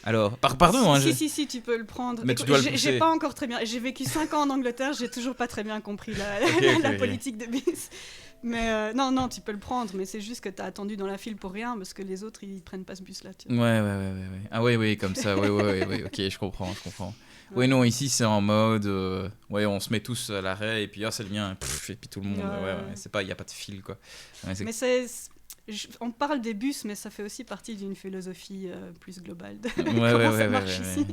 Alors, pardon. Si, tu peux le prendre. Mais tu dois le pousser. J'ai pas encore très bien. J'ai vécu 5 ans en Angleterre, j'ai toujours pas très bien compris la politique de bus. Mais non, tu peux le prendre, mais c'est juste que t'as attendu dans la file pour rien parce que les autres ils prennent pas ce bus là. Ouais. Ah oui, comme ça. Ouais. Ok, je comprends. Ouais, non, ici c'est en mode. On se met tous à l'arrêt et puis c'est le mien. Et puis tout le monde. C'est pas, il y a pas de fil quoi. Ouais, mais on parle des bus, mais ça fait aussi partie d'une philosophie plus globale de comment ça marche ici.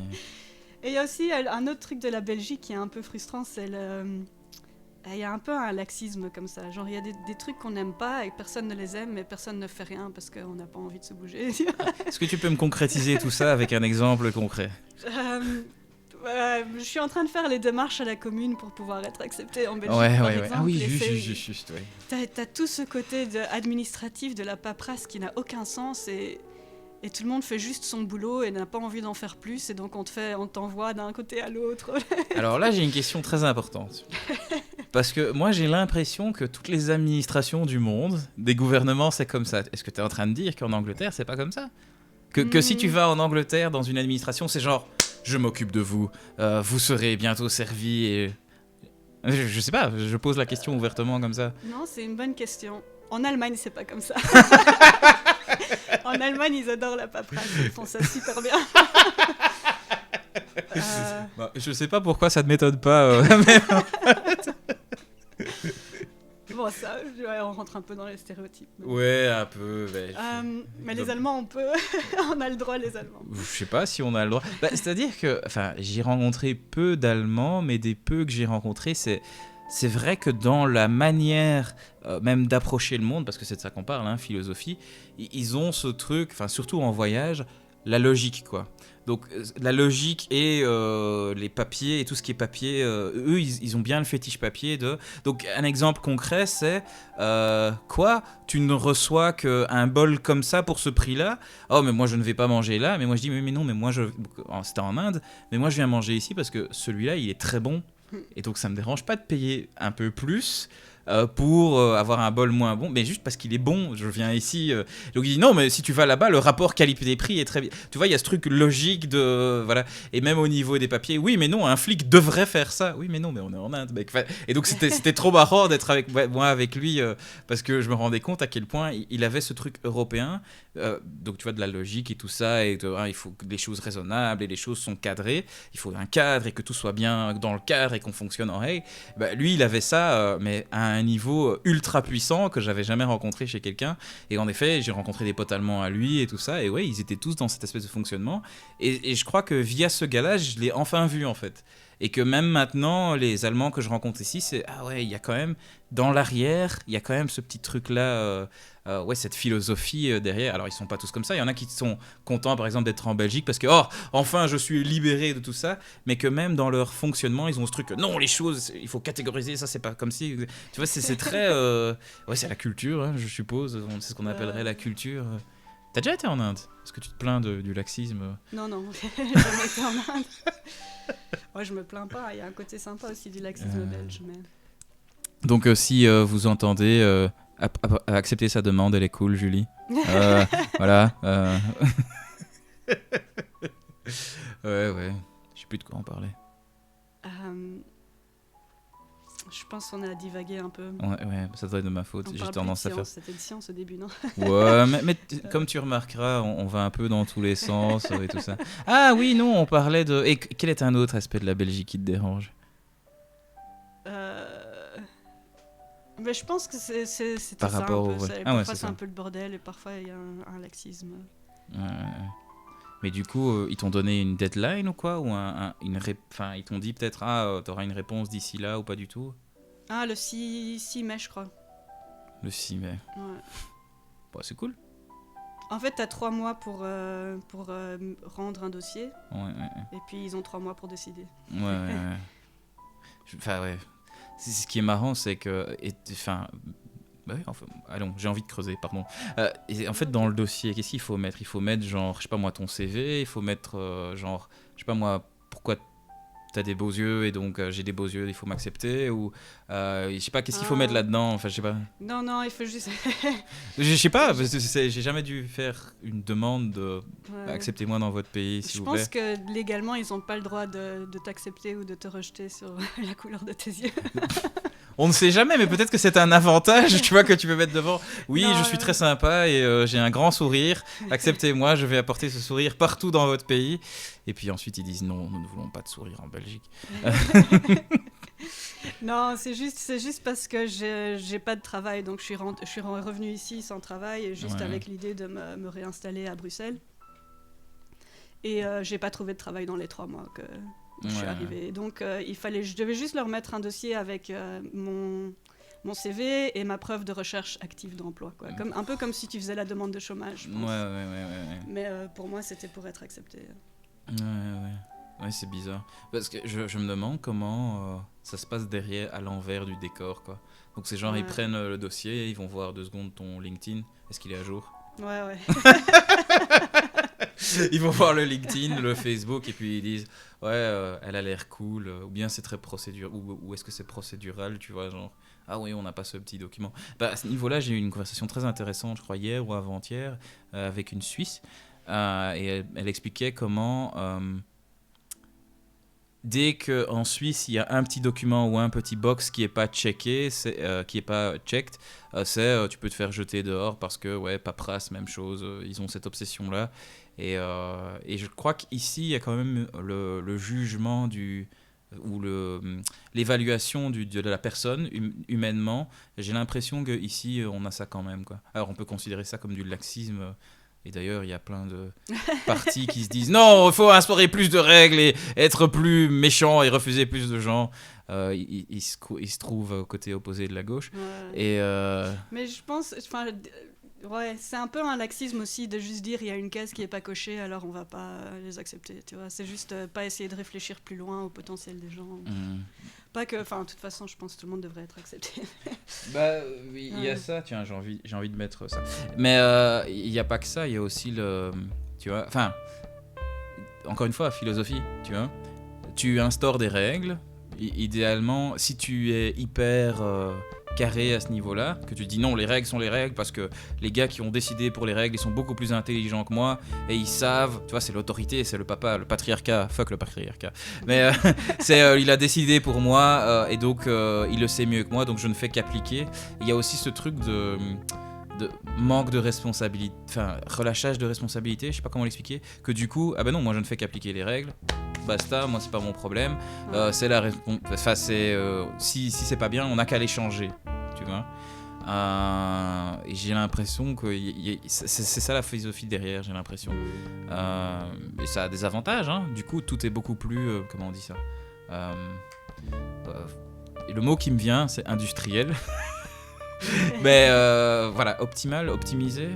Et il y a aussi un autre truc de la Belgique qui est un peu frustrant, c'est il y a un peu un laxisme comme ça. Genre, il y a des trucs qu'on n'aime pas et personne ne les aime, mais personne ne fait rien parce qu'on n'a pas envie de se bouger. Est-ce que tu peux me concrétiser tout ça avec un exemple concret? Je suis en train de faire les démarches à la commune pour pouvoir être acceptée en Belgique. Ouais. Par exemple, Ah oui, juste, ouais. T'as tout ce côté administratif de la paperasse qui n'a aucun sens et tout le monde fait juste son boulot et n'a pas envie d'en faire plus et donc on t'envoie d'un côté à l'autre. Alors là, j'ai une question très importante. Parce que moi, j'ai l'impression que toutes les administrations du monde, des gouvernements, c'est comme ça. Est-ce que tu es en train de dire qu'en Angleterre, c'est pas comme ça? Que si tu vas en Angleterre dans une administration, c'est genre, je m'occupe de vous, vous serez bientôt servi et... Je sais pas, je pose la question ouvertement comme ça. Non, c'est une bonne question. En Allemagne, c'est pas comme ça. En Allemagne, ils adorent la paperasse, ils font ça super bien. Je sais pas pourquoi ça ne m'étonne pas. Bon, ça, on rentre un peu dans les stéréotypes. Ouais, un peu. Mais les Allemands, on peut. On a le droit, les Allemands. Je sais pas si on a le droit. C'est-à-dire que, j'ai rencontré peu d'Allemands, mais des peu que j'ai rencontrés, c'est vrai que dans la manière même d'approcher le monde, parce que c'est de ça qu'on parle, philosophie, ils ont ce truc, surtout en voyage, la logique, quoi. Donc la logique et les papiers et tout ce qui est papier, eux, ils ont bien le fétiche papier de... Donc un exemple concret, c'est quoi ? Tu ne reçois qu'un bol comme ça pour ce prix-là ? Oh, mais moi je ne vais pas manger là. Mais moi je dis, mais non, mais moi c'était en Inde, mais moi je viens manger ici parce que celui-là, il est très bon. Et donc ça me dérange pas de payer un peu plus pour avoir un bol moins bon, mais juste parce qu'il est bon, je viens ici. Donc il dit non, mais si tu vas là-bas, le rapport qualité-prix est très bien. Tu vois, il y a ce truc logique de voilà. Et même au niveau des papiers, oui, mais non, un flic devrait faire ça. Oui, mais non, mais on est en Inde, mec. Et donc c'était trop marrant d'être avec moi avec lui parce que je me rendais compte à quel point il avait ce truc européen. Donc tu vois, de la logique et tout ça, et il faut que des choses raisonnables et les choses sont cadrées. Il faut un cadre et que tout soit bien dans le cadre et qu'on fonctionne en règle. Lui, il avait ça, mais à un niveau ultra puissant que j'avais jamais rencontré chez quelqu'un. Et en effet, j'ai rencontré des potes allemands à lui et tout ça, et ouais, ils étaient tous dans cette espèce de fonctionnement. Et je crois que via ce gars-là, je l'ai enfin vu en fait. Et que même maintenant, les Allemands que je rencontre ici, c'est ah ouais, il y a quand même dans l'arrière, il y a quand même ce petit truc-là, ouais, cette philosophie derrière. Alors ils sont pas tous comme ça. Il y en a qui sont contents, par exemple, d'être en Belgique parce que enfin, je suis libéré de tout ça. Mais que même dans leur fonctionnement, ils ont ce truc. Non, les choses, il faut catégoriser. Ça, c'est pas comme si. Tu vois, c'est très. Ouais, c'est la culture, je suppose. C'est ce qu'on appellerait la culture. T'as déjà été en Inde? Est-ce que tu te plains du laxisme? Non, j'ai jamais été en Inde. Ouais, je me plains pas, il y a un côté sympa aussi du laxisme belge. Mais... Donc si vous entendez, accepter sa demande, elle est cool, Julie. Voilà. Ouais. Je sais plus de quoi en parler. Je pense qu'on a divagué un peu. Ouais, ça doit être de ma faute. J'ai tendance à faire. C'était de science au début, non? Ouais, mais comme tu remarqueras, on va un peu dans tous les sens et tout ça. Ah oui, non, on parlait de... Et quel est un autre aspect de la Belgique qui te dérange? Mais je pense que c'est Par tout ça rapport un peu. au... Parfois c'est c'est ça. un peu le bordel et parfois il y a un laxisme. Ouais. Mais du coup, ils t'ont donné une deadline ou quoi? Ou ils t'ont dit peut-être, t'auras une réponse d'ici là ou pas du tout? Ah, le 6 mai, je crois. Le 6 mai. Ouais. Bon, c'est cool. En fait, t'as 3 mois pour rendre un dossier. Ouais. Et puis, ils ont 3 mois pour décider. Ouais. Enfin, ouais. Ce qui est marrant, c'est que... allons, j'ai envie de creuser, pardon. Et en fait, dans le dossier, qu'est-ce qu'il faut mettre? Il faut mettre, genre, je sais pas moi, ton CV, il faut mettre, genre, je sais pas moi, pourquoi t'as des beaux yeux et donc j'ai des beaux yeux, il faut m'accepter, ou je sais pas, qu'est-ce qu'il faut mettre là-dedans, enfin, je sais pas. Non, il faut juste... Je sais pas, parce que j'ai jamais dû faire une demande de Ouais. acceptez-moi dans votre pays, s'il vous Je plaît. pense que légalement, ils n'ont pas le droit de t'accepter ou de te rejeter sur la couleur de tes yeux. On ne sait jamais, mais peut-être que c'est un avantage, tu vois, que tu peux mettre devant. Oui, Non, je suis très sympa et j'ai un grand sourire. Acceptez-moi, je vais apporter ce sourire partout dans votre pays. Et puis ensuite, ils disent non, nous ne voulons pas de sourire en Belgique. Non, c'est juste parce que j'ai pas de travail, donc je suis revenue ici sans travail, et juste avec l'idée de me réinstaller à Bruxelles. Et j'ai pas trouvé de travail dans les 3 mois que je suis arrivée. Donc je devais juste leur mettre un dossier avec mon CV et ma preuve de recherche active d'emploi, quoi. Un peu comme si tu faisais la demande de chômage, je pense. Ouais. Mais pour moi, c'était pour être accepté. Ouais, c'est bizarre. Parce que je me demande comment ça se passe derrière, à l'envers du décor, quoi. Donc c'est genre, ils prennent le dossier, ils vont voir 2 secondes ton LinkedIn. Est-ce qu'il est à jour? Ouais. Ils vont voir le LinkedIn, le Facebook, et puis ils disent elle a l'air cool, ou bien c'est très procédural, ou est-ce que c'est procédural, tu vois, genre ah oui, on n'a pas ce petit document. À ce niveau-là, j'ai eu une conversation très intéressante, je crois hier ou avant-hier, avec une Suisse, et elle expliquait comment dès qu'en Suisse il y a un petit document ou un petit box qui est pas checké, qui est pas checked, tu peux te faire jeter dehors parce que paperasse, même chose, ils ont cette obsession là. Et je crois qu'ici il y a quand même le jugement ou l'évaluation de la personne humainement. J'ai l'impression qu'ici on a ça quand même, quoi. Alors on peut considérer ça comme du laxisme. Et d'ailleurs, il y a plein de partis qui se disent non, il faut instaurer plus de règles et être plus méchant et refuser plus de gens. Ils se trouvent au côté opposé de la gauche. Ouais. Mais je pense, c'est un peu un laxisme aussi de juste dire il y a une case qui n'est pas cochée, alors on va pas les accepter. Tu vois, c'est juste pas essayer de réfléchir plus loin au potentiel des gens. Pas que, de toute façon, je pense que tout le monde devrait être accepté. Oui, il y a ça. Tiens, j'ai envie de mettre ça. Mais il n'y a pas que ça. Il y a aussi tu vois. Enfin, encore une fois, philosophie. Tu vois. Tu instaures des règles. Idéalement, si tu es hyper carré à ce niveau-là, que tu dis non, les règles sont les règles parce que les gars qui ont décidé pour les règles, ils sont beaucoup plus intelligents que moi et ils savent, tu vois, c'est l'autorité, c'est le papa, le patriarcat, fuck le patriarcat, mais il a décidé pour moi et donc il le sait mieux que moi, donc je ne fais qu'appliquer. Il y a aussi ce truc de manque de responsabilité, enfin relâchage de responsabilité, je sais pas comment l'expliquer, que du coup, non, moi je ne fais qu'appliquer les règles, basta, moi c'est pas mon problème, c'est la si c'est pas bien, on n'a qu'à les changer, tu vois. Et j'ai l'impression que c'est ça la philosophie derrière, j'ai l'impression. Et ça a des avantages, hein. Du coup tout est beaucoup plus, comment on dit ça, le mot qui me vient c'est industriel. Mais voilà, optimal, optimisé.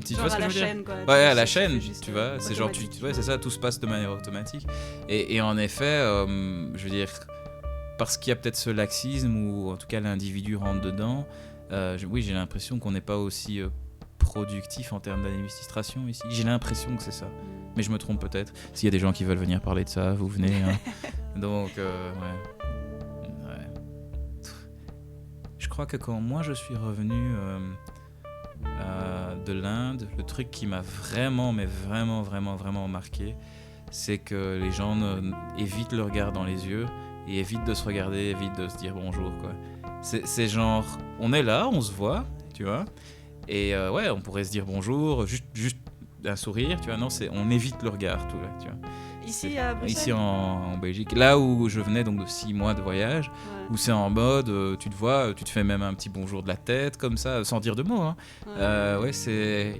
Tu vois ce que je veux dire, quoi. À la chaîne, tu vois. C'est genre, c'est ça, tout se passe de manière automatique. Et en effet, je veux dire, parce qu'il y a peut-être ce laxisme, ou en tout cas l'individu rentre dedans, j'ai l'impression qu'on n'est pas aussi productif en termes d'administration ici. J'ai l'impression que c'est ça. Mais je me trompe peut-être. S'il y a des gens qui veulent venir parler de ça, vous venez. Hein. Donc, ouais. Je crois que quand moi je suis revenu de l'Inde, le truc qui m'a vraiment marqué, c'est que les gens évitent le regard dans les yeux et évitent de se regarder, évitent de se dire bonjour, quoi. C'est genre, on est là, on se voit, tu vois, et ouais, on pourrait se dire bonjour, juste un sourire, tu vois, non, on évite le regard, tout là, tu vois. Ici à Bruxelles. Ici en Belgique, là où je venais donc de 6 mois de voyage, où c'est en mode, tu te vois, tu te fais même un petit bonjour de la tête, comme ça, sans dire de mots, hein. Ouais, c'est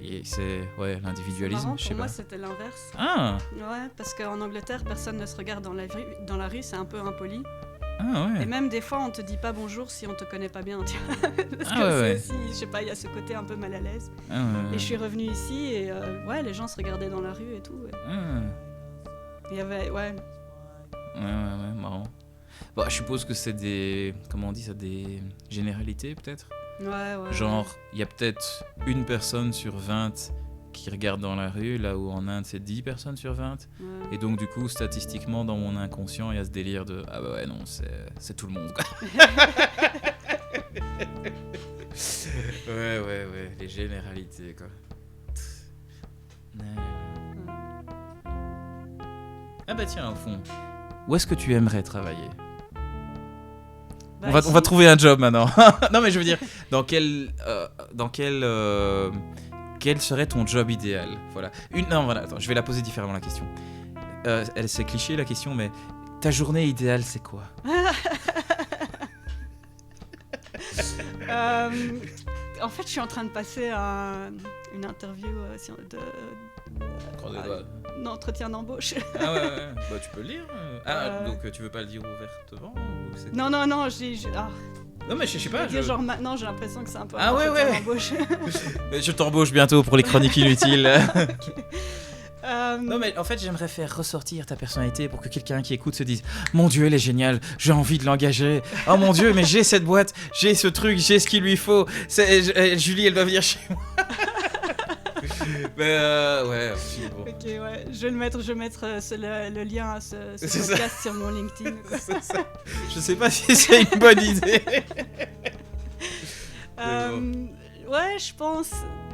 l'individualisme, Marrant, je sais pour moi pas. c'était l'inverse. Ah, Ouais, parce qu'en Angleterre, personne ne se regarde dans la rue, c'est un peu impoli. ah ouais. Et même des fois, on te dit pas bonjour si on te connaît pas bien, tu vois. Parce Ah que ouais, c'est aussi, je sais pas, il y a ce côté un peu mal à l'aise. Ah ouais. Et je suis revenue ici et ouais, les gens se regardaient dans la rue et tout. Ah. Il y avait, ouais, Ouais, marrant. Bah, je suppose que c'est des... Comment on dit ça? Des généralités, peut-être? ouais. Genre, il y a peut-être une personne sur 20 qui regarde dans la rue, là où en Inde, c'est 10 personnes sur 20. Ouais. Et donc, du coup, statistiquement, dans mon inconscient, il y a ce délire de... Ah bah ouais, non, c'est tout le monde, quoi. Ouais, les généralités, quoi. Ah bah tiens, au fond, où est-ce que tu aimerais travailler? Bah, on va trouver un job maintenant. Non mais je veux dire, quel serait ton job idéal? Voilà. Attends, je vais la poser différemment la question. C'est cliché la question, mais ta journée idéale c'est quoi? En fait, je suis en train de passer une interview d'entretien d'embauche. Ah ouais. Bah tu peux le lire. Donc tu veux pas le dire ouvertement ou c'est... Non, Non mais je sais pas. dire genre maintenant, j'ai l'impression que c'est un peu Ah un ouais. entretien d'embauche. Je t'embauche bientôt pour les chroniques inutiles. Non mais en fait j'aimerais faire ressortir ta personnalité pour que quelqu'un qui écoute se dise mon Dieu elle est géniale, j'ai envie de l'engager, oh mon Dieu mais j'ai cette boîte, j'ai ce truc, j'ai ce qu'il lui faut, Julie elle doit venir chez moi. Mais ouais, bon. Ok, ouais, je vais mettre le lien à ce C'est podcast sur mon LinkedIn. Quoi. C'est ça. Je sais pas si c'est une bonne idée. Ouais, je pense,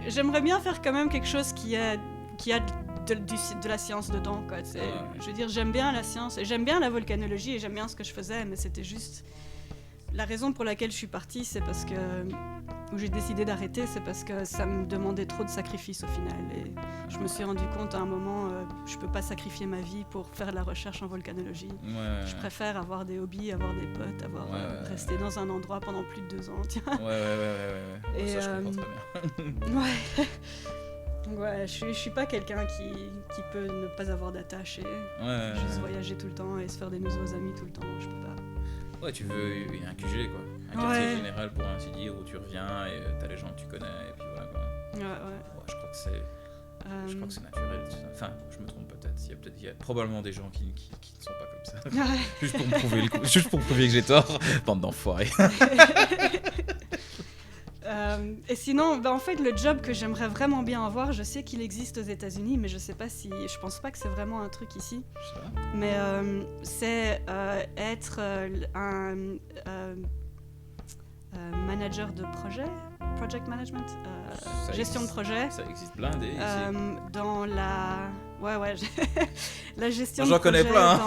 j'aimerais bien faire quand même quelque chose qui a de la science dedans, quoi. Je veux dire, j'aime bien la science et j'aime bien la volcanologie et j'aime bien ce que je faisais, mais c'était juste la raison pour laquelle je suis partie, c'est parce que où j'ai décidé d'arrêter, c'est parce que ça me demandait trop de sacrifices au final. Et je me suis rendu compte à un moment, je peux pas sacrifier ma vie pour faire de la recherche en volcanologie. Ouais. Je préfère avoir des hobbies, avoir des potes, rester dans un endroit pendant plus de 2 ans. Tiens. Ouais. Et ça, je comprends très bien. Ouais. Ouais, je suis pas quelqu'un qui peut ne pas avoir d'attache et juste voyager tout le temps et se faire des nouveaux amis tout le temps. Je peux pas. Ouais, tu veux un QG quoi. Un quartier général pour ainsi dire où tu reviens et t'as les gens que tu connais et puis voilà quoi. Ouais. Je crois que c'est naturel. Enfin, je me trompe peut-être. Il y a probablement des gens qui ne sont pas comme ça. Juste pour me prouver juste pour prouver que j'ai tort. Bande d'enfoirés. Et sinon, en fait, le job que j'aimerais vraiment bien avoir, je sais qu'il existe aux États-Unis, mais je pense pas que c'est vraiment un truc ici. Ça. Mais c'est être un manager de projet, project management, gestion de projet. Ça existe blindé ici. Dans la la gestion J'en de projet. connais plein.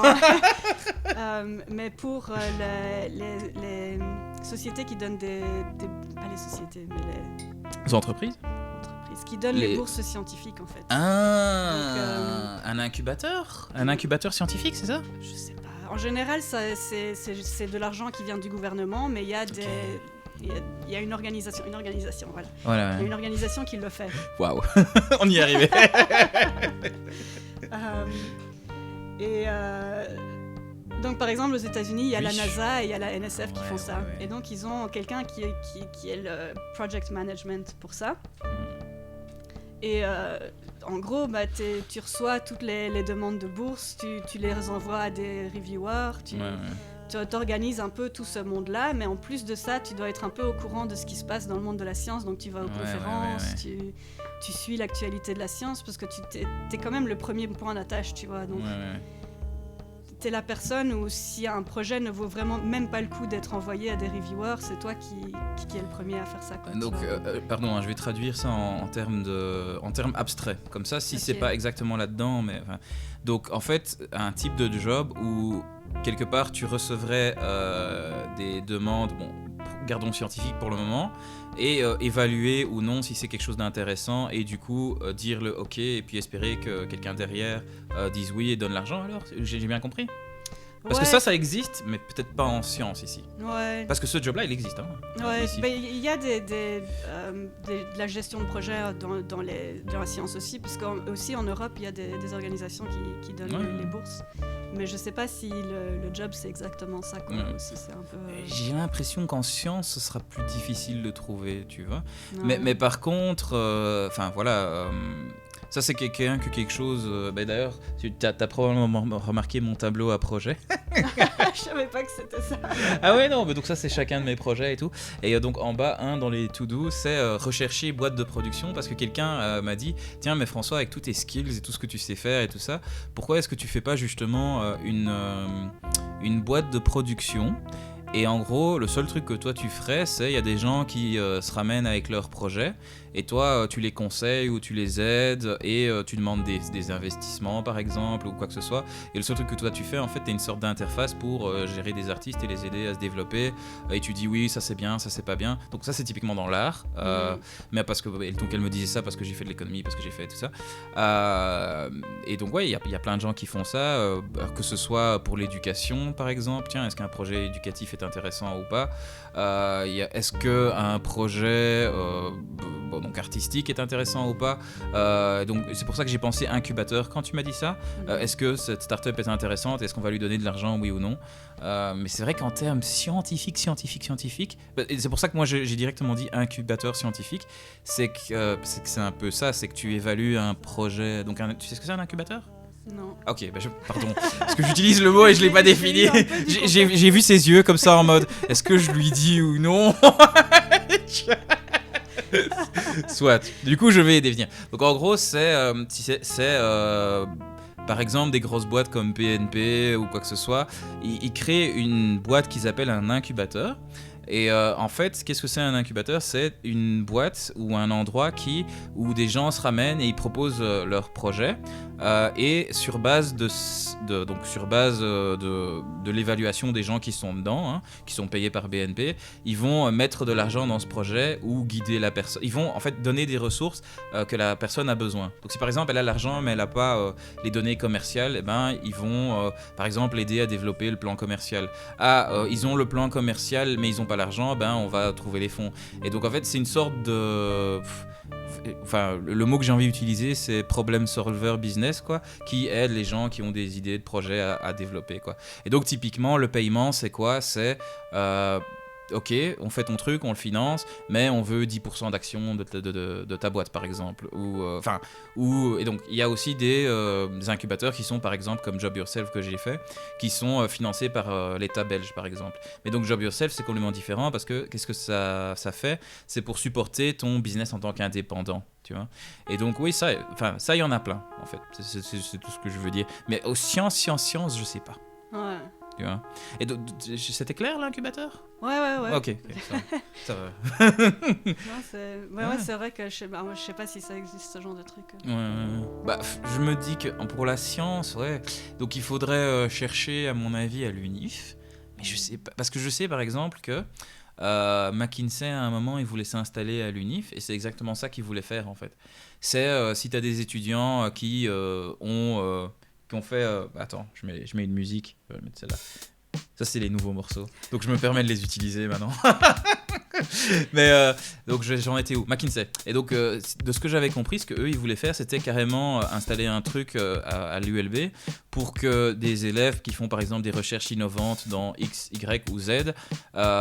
Mais pour les sociétés qui donnent pas les sociétés, mais Les entreprises qui donnent les bourses scientifiques en fait. Un incubateur? Un incubateur scientifique, c'est ça? Je sais pas. En général, c'est de l'argent qui vient du gouvernement, mais il y a il y a une organisation, voilà. Il y a une organisation qui le fait. Waouh, on y est arrivé. Donc par exemple aux États-Unis, il y a la NASA et il y a la NSF qui font ça. Ouais. Et donc ils ont quelqu'un qui est le project management pour ça. Et en gros, tu reçois toutes les demandes de bourse, tu les envoies à des reviewers, t'organises un peu tout ce monde-là, mais en plus de ça, tu dois être un peu au courant de ce qui se passe dans le monde de la science, donc tu vas aux conférences, tu suis l'actualité de la science, parce que t'es quand même le premier point d'attache, tu vois, donc t'es la personne où si un projet ne vaut vraiment même pas le coup d'être envoyé à des reviewers, c'est toi qui est le premier à faire ça, quoi. Donc, pardon, je vais traduire ça en termes abstraits, comme ça, si c'est pas exactement là-dedans, mais... Donc, en fait, un type de job où, quelque part, tu recevrais des demandes, gardons scientifiques pour le moment, et évaluer ou non si c'est quelque chose d'intéressant, et du coup, dire le OK, et puis espérer que quelqu'un derrière dise oui et donne l'argent, alors. J'ai bien compris? Parce que ça existe, mais peut-être pas en science ici. Ouais. Parce que ce job-là, il existe. Hein, ouais, il y a de la gestion de projet dans la science aussi, parce qu'aussi en Europe, il y a des organisations qui donnent les bourses. Mais je sais pas si le job, c'est exactement ça, quoi. Aussi, c'est un peu, J'ai l'impression qu'en science, ce sera plus difficile de trouver, tu vois. Mais par contre, ça, c'est quelque chose... d'ailleurs, tu as probablement remarqué mon tableau à projet. Je savais pas que c'était ça. Ah ouais, non, mais donc ça, c'est chacun de mes projets et tout. Et donc, en bas, dans les to-do, c'est rechercher boîte de production, parce que quelqu'un m'a dit, tiens, mais François, avec tous tes skills et tout ce que tu sais faire et tout ça, pourquoi est-ce que tu fais pas justement une boîte de production ? Et en gros, le seul truc que toi tu ferais, c'est il y a des gens qui se ramènent avec leurs projets, et toi tu les conseilles ou tu les aides, et tu demandes des investissements par exemple ou quoi que ce soit. Et le seul truc que toi tu fais, en fait, t'es une sorte d'interface pour gérer des artistes et les aider à se développer. Et tu dis oui, ça c'est bien, ça c'est pas bien. Donc ça c'est typiquement dans l'art. Mais parce que donc elle me disait ça parce que j'ai fait de l'économie, parce que j'ai fait tout ça. Et donc ouais, il y a plein de gens qui font ça, que ce soit pour l'éducation par exemple. Tiens, est-ce qu'un projet éducatif est intéressant ou pas, est-ce qu'un projet donc artistique est intéressant ou pas, donc c'est pour ça que j'ai pensé incubateur quand tu m'as dit ça. Est-ce que cette start-up est intéressante, est-ce qu'on va lui donner de l'argent, oui ou non, mais c'est vrai qu'en termes scientifiques, et c'est pour ça que moi j'ai directement dit incubateur scientifique, c'est que c'est un peu ça, c'est que tu évalues un projet, donc tu sais ce que c'est un incubateur? Non. Ok, pardon. Parce que j'utilise le mot et je l'ai pas défini. J'ai vu ses yeux comme ça en mode, est-ce que je lui dis ou non? Soit. Du coup, je vais y devenir. Donc en gros, c'est par exemple des grosses boîtes comme PNP ou quoi que ce soit, ils créent une boîte qu'ils appellent un incubateur. Et en fait, qu'est-ce que c'est un incubateur ? C'est une boîte ou un endroit où des gens se ramènent et ils proposent leurs projets, et sur base de l'évaluation des gens qui sont dedans, qui sont payés par BNP, ils vont mettre de l'argent dans ce projet ou guider la personne. Ils vont en fait donner des ressources que la personne a besoin. Donc si par exemple elle a l'argent mais elle n'a pas les données commerciales, ils vont par exemple l'aider à développer le plan commercial. Ils ont le plan commercial mais ils n'ont pas l'argent, on va trouver les fonds. Et donc en fait c'est une sorte de... Enfin, le mot que j'ai envie d'utiliser, c'est problem solver business, quoi, qui aide les gens qui ont des idées de projets à développer, quoi. Et donc typiquement le paiement, c'est quoi ? C'est ok, on fait ton truc, on le finance, mais on veut 10% d'actions de ta boîte, par exemple. Et donc, il y a aussi des incubateurs qui sont, par exemple, comme Job Yourself que j'ai fait, qui sont financés par l'État belge, par exemple. Mais donc, Job Yourself, c'est complètement différent parce que qu'est-ce que ça fait ? C'est pour supporter ton business en tant qu'indépendant, tu vois. Et donc, oui, ça, il y en a plein, en fait. C'est tout ce que je veux dire. Mais aux sciences, je sais pas. Ouais. Tu vois. Et donc, c'était clair, l'incubateur ? Ouais. Ok, ça va. Non, c'est vrai que je sais pas si ça existe ce genre de truc. Ouais. Je me dis que pour la science, ouais. Donc il faudrait chercher, à mon avis, à l'UNIF. Mais je sais pas, parce que je sais par exemple que McKinsey à un moment il voulait s'installer à l'UNIF et c'est exactement ça qu'il voulait faire en fait. C'est si tu as des étudiants qui ont fait... attends, je mets une musique, je vais mettre celle-là. Ça, c'est les nouveaux morceaux. Donc, je me permets de les utiliser maintenant. Mais donc, j'en étais où ? McKinsey. Et donc, de ce que j'avais compris, ce qu'eux, ils voulaient faire, c'était carrément installer un truc à l'ULB pour que des élèves qui font, par exemple, des recherches innovantes dans X, Y ou Z,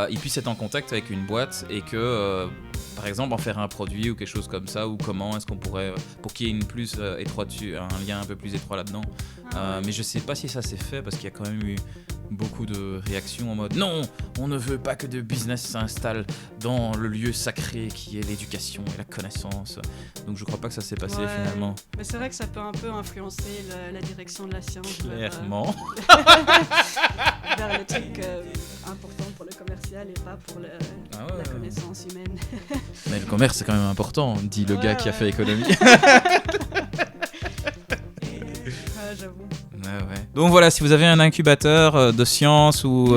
ils puissent être en contact avec une boîte et que, par exemple, en faire un produit ou quelque chose comme ça, ou comment est-ce qu'on pourrait... pour qu'il y ait un lien un peu plus étroit là-dedans. Mais je sais pas si ça s'est fait, parce qu'il y a quand même eu beaucoup de réactions en mode non, on ne veut pas que de business s'installe dans le lieu sacré qui est l'éducation et la connaissance. Donc je crois pas que ça s'est passé finalement. Mais c'est vrai que ça peut un peu influencer la direction de la science. Clairement. Vers le truc important pour le commercial et pas pour la connaissance humaine. Mais le commerce c'est quand même important, dit le gars qui a fait économie. J'avoue. Ouais. Donc voilà, si vous avez un incubateur de sciences ou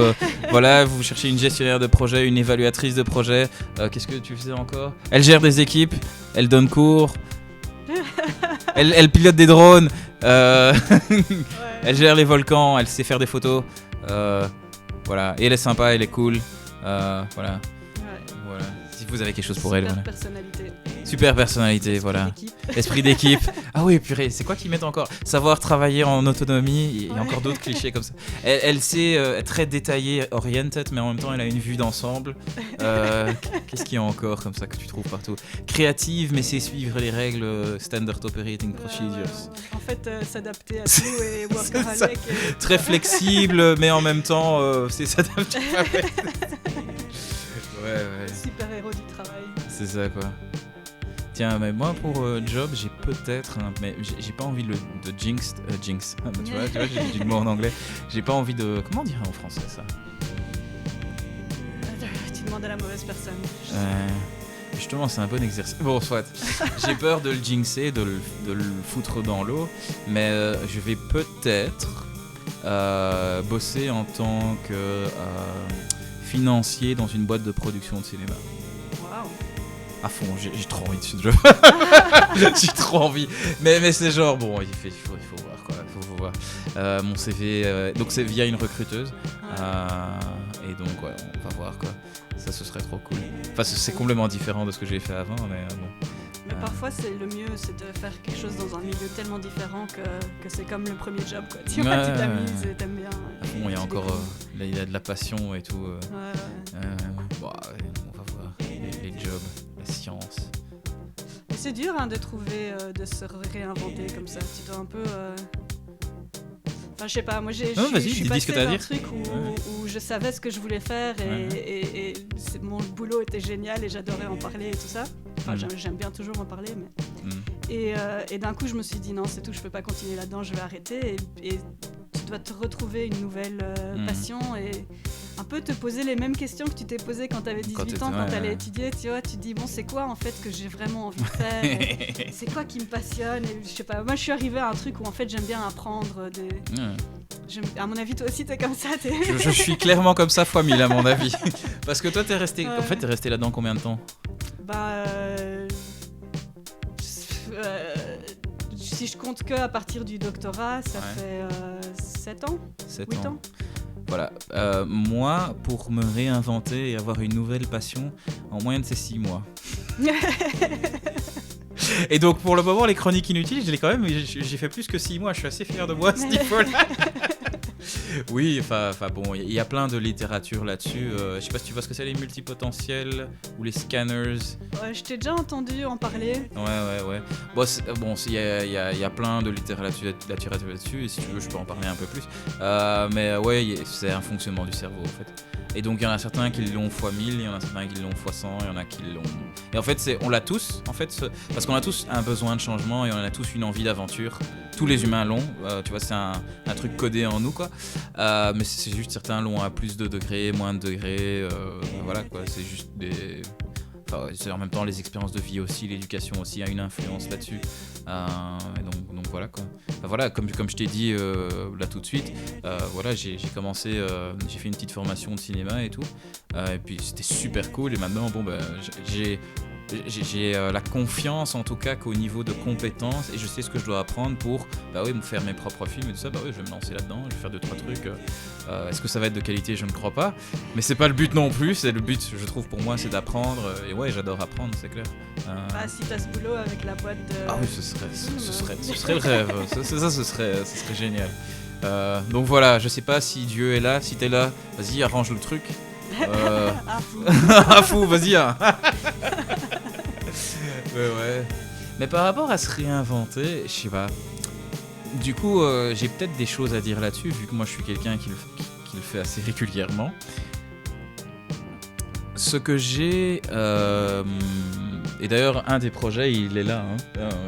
voilà, vous cherchez une gestionnaire de projet, une évaluatrice de projet, qu'est-ce que tu faisais encore ? Elle gère des équipes, elle donne cours, elle pilote des drones, elle gère les volcans, elle sait faire des photos, voilà. Et elle est sympa, elle est cool, voilà. Si vous avez quelque chose pour elle, voilà. Super personnalité, voilà. Esprit d'équipe. Ah oui, purée, c'est quoi qu'ils mettent encore ? Savoir travailler en autonomie, il y a encore d'autres clichés comme ça. Elle sait être très détaillée, oriented, mais en même temps, elle a une vue d'ensemble. Qu'est-ce qu'il y a encore comme ça que tu trouves partout ? Créative, mais c'est suivre les règles Standard Operating Procedures. En fait, s'adapter à tout et workaholic. Très flexible, mais en même temps, c'est s'adapter. Ouais. Super héros du travail. C'est ça, quoi. Tiens, mais moi pour job, j'ai peut-être, mais j'ai pas envie de jinx. Tu vois, j'ai dit le mot en anglais. J'ai pas envie de. Comment dire en français ça ? Tu demandes à la mauvaise personne. Justement, c'est un bon exercice. Bon, soit. J'ai peur de le jinxer, de le foutre dans l'eau, mais je vais peut-être bosser en tant que financier dans une boîte de production de cinéma. Waouh. À fond, j'ai trop envie de ce job. J'ai trop envie. Mais c'est genre, bon, il faut voir quoi. Faut voir. Mon CV, donc c'est via une recruteuse. Et donc, ouais, on va voir quoi. Ça, ce serait trop cool. Enfin, c'est complètement différent de ce que j'ai fait avant, mais bon. Mais parfois, c'est le mieux, c'est de faire quelque chose dans un milieu tellement différent que c'est comme le premier job, quoi. Tu vois, tu t'amuses et t'aimes bien. Bon, il y a encore il y a de la passion et tout. Bon, on va voir. Les jobs, la science. Mais c'est dur de trouver, de se réinventer comme ça. Tu dois un peu... Enfin, je sais pas, moi je suis passée d'un truc où je savais ce que je voulais faire et mon boulot était génial et j'adorais en parler et tout ça. Enfin, j'aime bien toujours en parler, mais... Et d'un coup, je me suis dit non, c'est tout, je peux pas continuer là-dedans, je vais arrêter. Et tu dois te retrouver une nouvelle passion et un peu te poser les mêmes questions que tu t'es posées quand tu avais 18 ans, quand tu allais étudier. Tu vois, tu te dis bon, c'est quoi en fait que j'ai vraiment envie de faire c'est quoi qui me passionne et, je sais pas, moi je suis arrivée à un truc où en fait j'aime bien apprendre à mon avis, toi aussi t'es comme ça. Je suis clairement comme ça fois 1000 à mon avis. Parce que toi t'es resté, en fait t'es resté là-dedans combien de temps ? Si je compte que à partir du doctorat, ça fait 7 ans, 8 ans. Voilà, moi, pour me réinventer et avoir une nouvelle passion, en moyenne c'est 6 mois. Et donc pour le moment, les chroniques inutiles, je l'ai quand même, j'ai fait plus que 6 mois, je suis assez fier de moi à ce niveau-là. Oui, enfin bon, il y a plein de littérature là-dessus. Je sais pas si tu vois ce que c'est les multipotentiels ou les scanners. Ouais, je t'ai déjà entendu en parler. Ouais. Bon, il y a plein de littérature là-dessus, et si tu veux, je peux en parler un peu plus. Mais ouais, c'est un fonctionnement du cerveau en fait. Et donc il y en a certains qui l'ont x 1000, il y en a certains qui l'ont x 100, il y en a qui l'ont... Et en fait, on l'a tous, en fait, parce qu'on a tous un besoin de changement et on a tous une envie d'aventure. Tous les humains l'ont, tu vois, c'est un truc codé en nous, quoi. Mais c'est juste certains l'ont à plus de degrés, moins de degrés, voilà, quoi. C'est juste des... Enfin, c'est en même temps les expériences de vie aussi, l'éducation aussi a une influence là-dessus. Et donc voilà quoi. Enfin, voilà, comme je t'ai dit là tout de suite, voilà, j'ai commencé, j'ai fait une petite formation de cinéma et tout. Et puis c'était super cool. Et maintenant, bon, j'ai la confiance en tout cas qu'au niveau de compétences et je sais ce que je dois apprendre pour me faire mes propres films et tout ça. Je vais me lancer là-dedans, je vais faire 2-3 trucs. Est-ce que ça va être de qualité? Je ne crois pas, mais c'est pas le but non plus. C'est le but, je trouve, pour moi, c'est d'apprendre et ouais, j'adore apprendre, c'est clair. Si t'as ce boulot avec la boîte de... Ah oui, ce serait le rêve. Ce serait génial. Donc voilà, je sais pas si Dieu est là. Si t'es là, vas-y, arrange le truc. Fou, vas-y. Hein. Ouais. Mais par rapport à se réinventer, je sais pas. Du coup, j'ai peut-être des choses à dire là-dessus, vu que moi je suis quelqu'un qui le fais assez régulièrement. Ce que j'ai... et d'ailleurs, un des projets, il est là.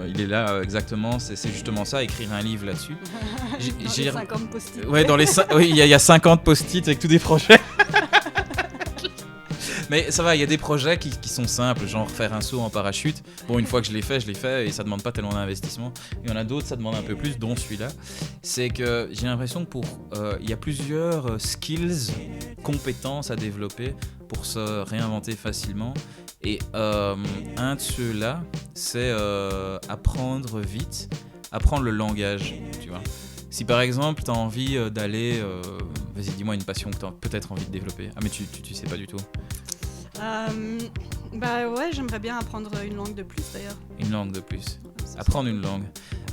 Il est là exactement. C'est justement ça, écrire un livre là-dessus. Dans les 50 post-it. Ouais, oui, il y a 50 post-it avec tous des projets. Mais ça va, il y a des projets qui sont simples, genre faire un saut en parachute. Bon, une fois que je l'ai fait et ça demande pas tellement d'investissement. Il y en a d'autres, ça demande un peu plus, dont celui-là. C'est que j'ai l'impression que il y a plusieurs skills, compétences à développer pour se réinventer facilement. Et un de ceux-là, c'est apprendre vite, apprendre le langage, tu vois. Si par exemple, tu as envie d'aller... vas-y, dis-moi une passion que tu as peut-être envie de développer. Ah, mais tu sais pas du tout. Bah ouais, j'aimerais bien apprendre une langue de plus d'ailleurs. Une langue de plus. Apprendre une langue.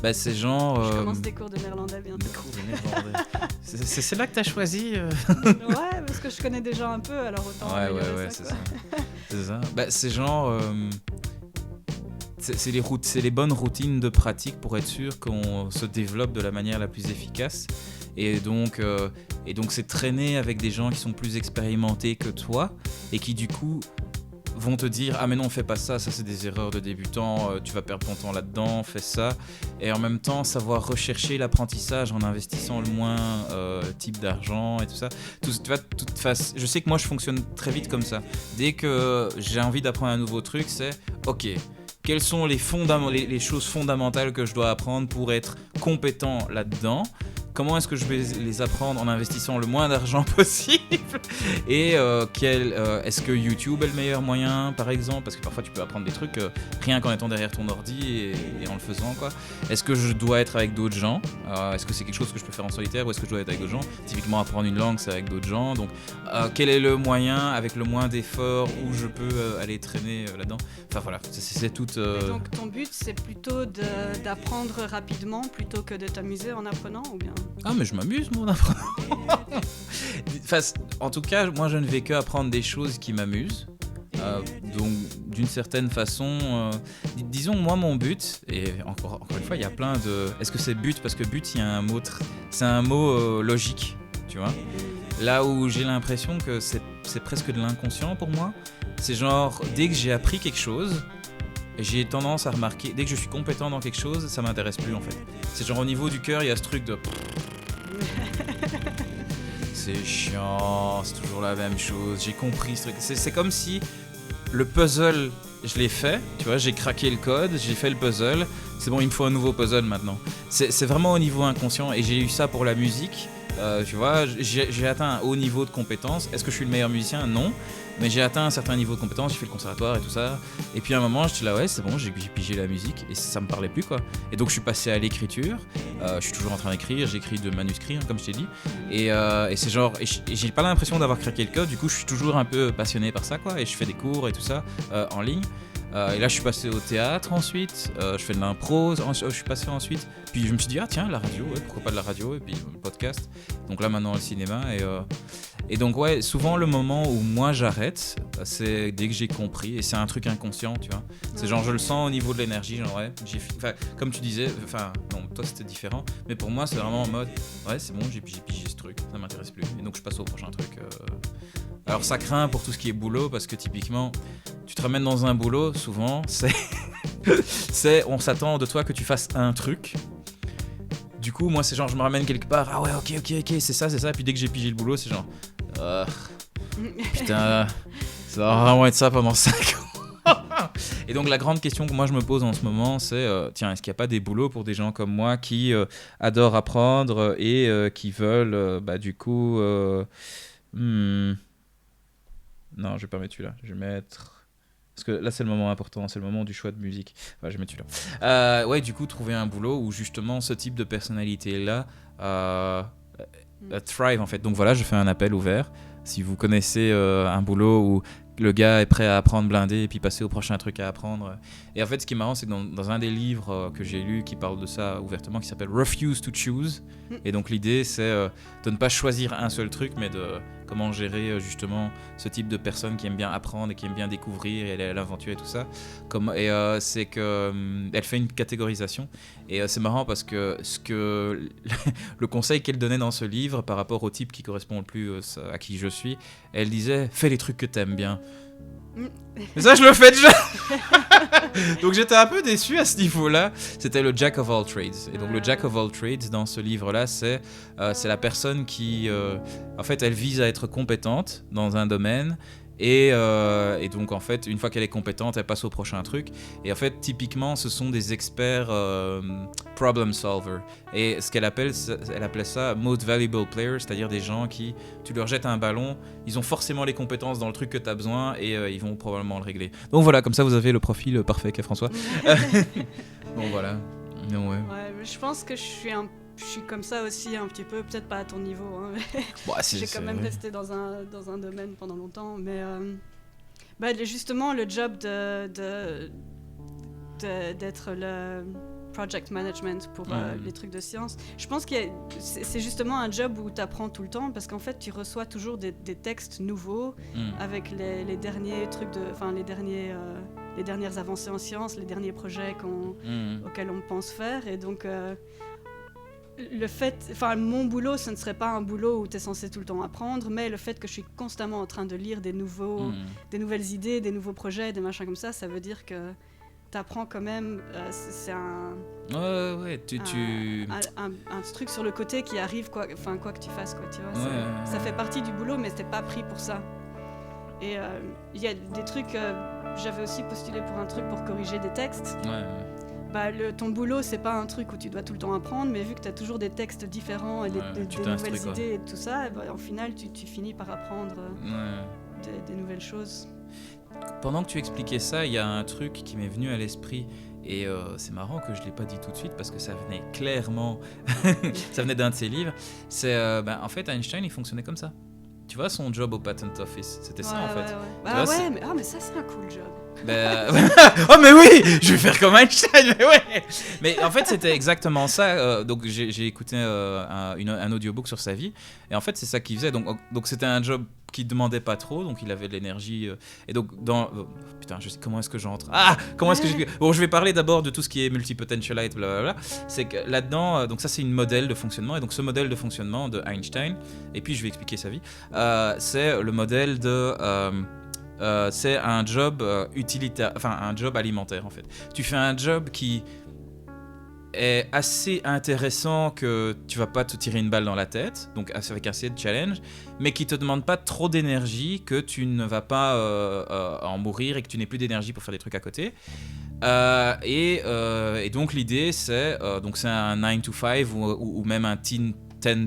Bah c'est genre... Je commence des cours de néerlandais bientôt. Des cours de néerlandais. c'est là que tu as choisi Ouais, parce que je connais déjà un peu, alors autant améliorer ça. C'est ça. Bah c'est genre... c'est les bonnes routines de pratique pour être sûr qu'on se développe de la manière la plus efficace. Et donc c'est traîner avec des gens qui sont plus expérimentés que toi et qui du coup vont te dire ah mais non fais pas ça c'est des erreurs de débutant, tu vas perdre ton temps là-dedans, fais ça. Et en même temps savoir rechercher l'apprentissage en investissant le moins type d'argent et tout ça. Je sais que moi je fonctionne très vite comme ça. Dès que j'ai envie d'apprendre un nouveau truc, c'est ok, quelles sont les choses fondamentales que je dois apprendre pour être compétent là-dedans? Comment est-ce que je vais les apprendre en investissant le moins d'argent possible? Et est-ce que YouTube est le meilleur moyen, par exemple? Parce que parfois tu peux apprendre des trucs rien qu'en étant derrière ton ordi et en le faisant, quoi. Est-ce que je dois être avec d'autres gens? Est-ce que c'est quelque chose que je peux faire en solitaire ou est-ce que je dois être avec d'autres gens? Typiquement, apprendre une langue, c'est avec d'autres gens. Donc, quel est le moyen, avec le moins d'efforts, où je peux aller traîner là-dedans? Enfin voilà, c'est tout... Et donc ton but, c'est plutôt d'apprendre rapidement plutôt que de t'amuser en apprenant, ou bien? Ah mais je m'amuse moi en apprenant. Enfin, en tout cas, moi je ne vais que apprendre des choses qui m'amusent. Donc d'une certaine façon, disons moi mon but, et encore une fois il y a plein de... Est-ce que c'est but? Parce que but il y a un mot, c'est un mot logique, tu vois. Là où j'ai l'impression que c'est presque de l'inconscient pour moi, c'est genre dès que j'ai appris quelque chose, j'ai tendance à remarquer, dès que je suis compétent dans quelque chose, ça m'intéresse plus en fait. C'est genre au niveau du cœur, il y a ce truc de... C'est chiant, c'est toujours la même chose, j'ai compris ce truc. C'est comme si le puzzle, je l'ai fait, tu vois, j'ai craqué le code, j'ai fait le puzzle, c'est bon, il me faut un nouveau puzzle maintenant. C'est vraiment au niveau inconscient et j'ai eu ça pour la musique. Tu vois, j'ai atteint un haut niveau de compétence. Est-ce que je suis le meilleur musicien? Non. Mais j'ai atteint un certain niveau de compétence, j'ai fait le conservatoire et tout ça. Et puis à un moment, j'étais là, ouais, c'est bon, j'ai pigé la musique et ça me parlait plus, quoi. Et donc je suis passé à l'écriture. Je suis toujours en train d'écrire, j'écris 2 manuscrits, comme je t'ai dit. Et c'est genre, et j'ai pas l'impression d'avoir craqué le code. Du coup, je suis toujours un peu passionné par ça, quoi. Et je fais des cours et tout ça en ligne. Et là, je suis passé au théâtre ensuite. Je fais de l'impro. Je suis passé ensuite. Puis je me suis dit, ah tiens, la radio, ouais, pourquoi pas de la radio? Et puis le podcast. Donc là, maintenant, le cinéma. Et donc, ouais, souvent, le moment où moi j'arrête, c'est dès que j'ai compris. Et c'est un truc inconscient, tu vois. C'est genre, je le sens au niveau de l'énergie. Genre, ouais, comme tu disais, enfin, non, toi c'était différent. Mais pour moi, c'est vraiment en mode, ouais, c'est bon, j'ai pigé ce truc. Ça m'intéresse plus. Et donc, je passe au prochain truc. Alors, ça craint pour tout ce qui est boulot. Parce que typiquement, tu te ramènes dans un boulot, souvent, on s'attend de toi que tu fasses un truc. Du coup, moi, c'est genre, je me ramène quelque part. Ah ouais, ok, c'est ça. Et puis dès que j'ai pigé le boulot, c'est genre, putain, ça va vraiment être ça pendant 5 ans. Et donc, la grande question que moi je me pose en ce moment, c'est tiens, est-ce qu'il n'y a pas des boulots pour des gens comme moi qui adorent apprendre et qui veulent, du coup. Non, je vais pas mettre celui-là. Je vais mettre. Parce que là, c'est le moment important, c'est le moment du choix de musique. Enfin, je vais mettre celui-là. Ouais, du coup, trouver un boulot où justement ce type de personnalité-là thrive en fait. Donc voilà, je fais un appel ouvert. Si vous connaissez un boulot où le gars est prêt à apprendre blindé et puis passer au prochain truc à apprendre. Et en fait, ce qui est marrant, c'est que dans un des livres que j'ai lu qui parle de ça ouvertement, qui s'appelle Refuse to Choose. Et donc l'idée, c'est de ne pas choisir un seul truc, mais de comment gérer justement ce type de personne qui aime bien apprendre et qui aime bien découvrir et l'aventure et tout ça. C'est que elle fait une catégorisation et c'est marrant parce que le conseil qu'elle donnait dans ce livre par rapport au type qui correspond le plus à qui je suis, elle disait fais les trucs que t'aimes bien. Mais ça je le fais déjà. Donc j'étais un peu déçu à ce niveau-là. C'était le Jack of all trades. Et donc le Jack of all trades dans ce livre-là, c'est la personne qui, en fait, elle vise à être compétente dans un domaine. Et donc en fait, une fois qu'elle est compétente, elle passe au prochain truc. Et en fait, typiquement, ce sont des experts problem solver. Et ce elle appelait ça most valuable players, c'est-à-dire des gens qui, tu leur jettes un ballon, ils ont forcément les compétences dans le truc que tu as besoin et ils vont probablement le régler. Donc voilà, comme ça vous avez le profil parfait qu'est François. Bon voilà. Non, ouais. Ouais, je pense que je suis comme ça aussi un petit peu, peut-être pas à ton niveau, hein, mais j'ai quand même resté dans un domaine pendant longtemps, mais justement le job d'être le project management pour les trucs de science, je pense que c'est justement un job où tu apprends tout le temps parce qu'en fait tu reçois toujours des textes nouveaux avec les derniers trucs les dernières avancées en sciences, les derniers projets auxquels on pense faire et donc mon boulot, ce ne serait pas un boulot où tu es censé tout le temps apprendre, mais le fait que je suis constamment en train de lire des nouvelles idées, des nouveaux projets, des machins comme ça veut dire que tu apprends quand même. C'est un truc sur le côté qui arrive, quoi que tu fasses, quoi, tu vois. Ça fait partie du boulot, mais c'était pas pris pour ça. Et il y a des trucs. J'avais aussi postulé pour un truc pour corriger des textes. Ton boulot, c'est pas un truc où tu dois tout le temps apprendre, mais vu que tu as toujours des textes différents et des nouvelles idées et tout ça, au final, tu finis par apprendre des nouvelles choses. Pendant que tu expliquais ça, il y a un truc qui m'est venu à l'esprit et c'est marrant que je ne l'ai pas dit tout de suite parce que ça venait clairement ça venait d'un de ses livres. C'est en fait, Einstein, il fonctionnait comme ça. Tu vois, son job au Patent Office, c'était ça en fait. Mais ça, c'est un cool job. Oh mais oui, je vais faire comme Einstein, mais ouais. Mais en fait c'était exactement ça. Donc j'ai écouté un audiobook sur sa vie et en fait c'est ça qu'il faisait. Donc c'était un job qui demandait pas trop, donc il avait de l'énergie. Et donc putain, je sais comment est-ce que j'entre. Comment est-ce que j'ai. Bon, je vais parler d'abord de tout ce qui est multipotentialite, blablabla. C'est que là-dedans, donc ça c'est une modèle de fonctionnement et donc ce modèle de fonctionnement de Einstein. Et puis je vais expliquer sa vie. C'est le modèle de c'est un job utilitaire, enfin un job alimentaire en fait. Tu fais un job qui est assez intéressant que tu vas pas te tirer une balle dans la tête, donc avec assez de challenge, mais qui te demande pas trop d'énergie, que tu ne vas pas en mourir et que tu n'aies plus d'énergie pour faire des trucs à côté. Et donc l'idée c'est un 9 to 5 ou même un 10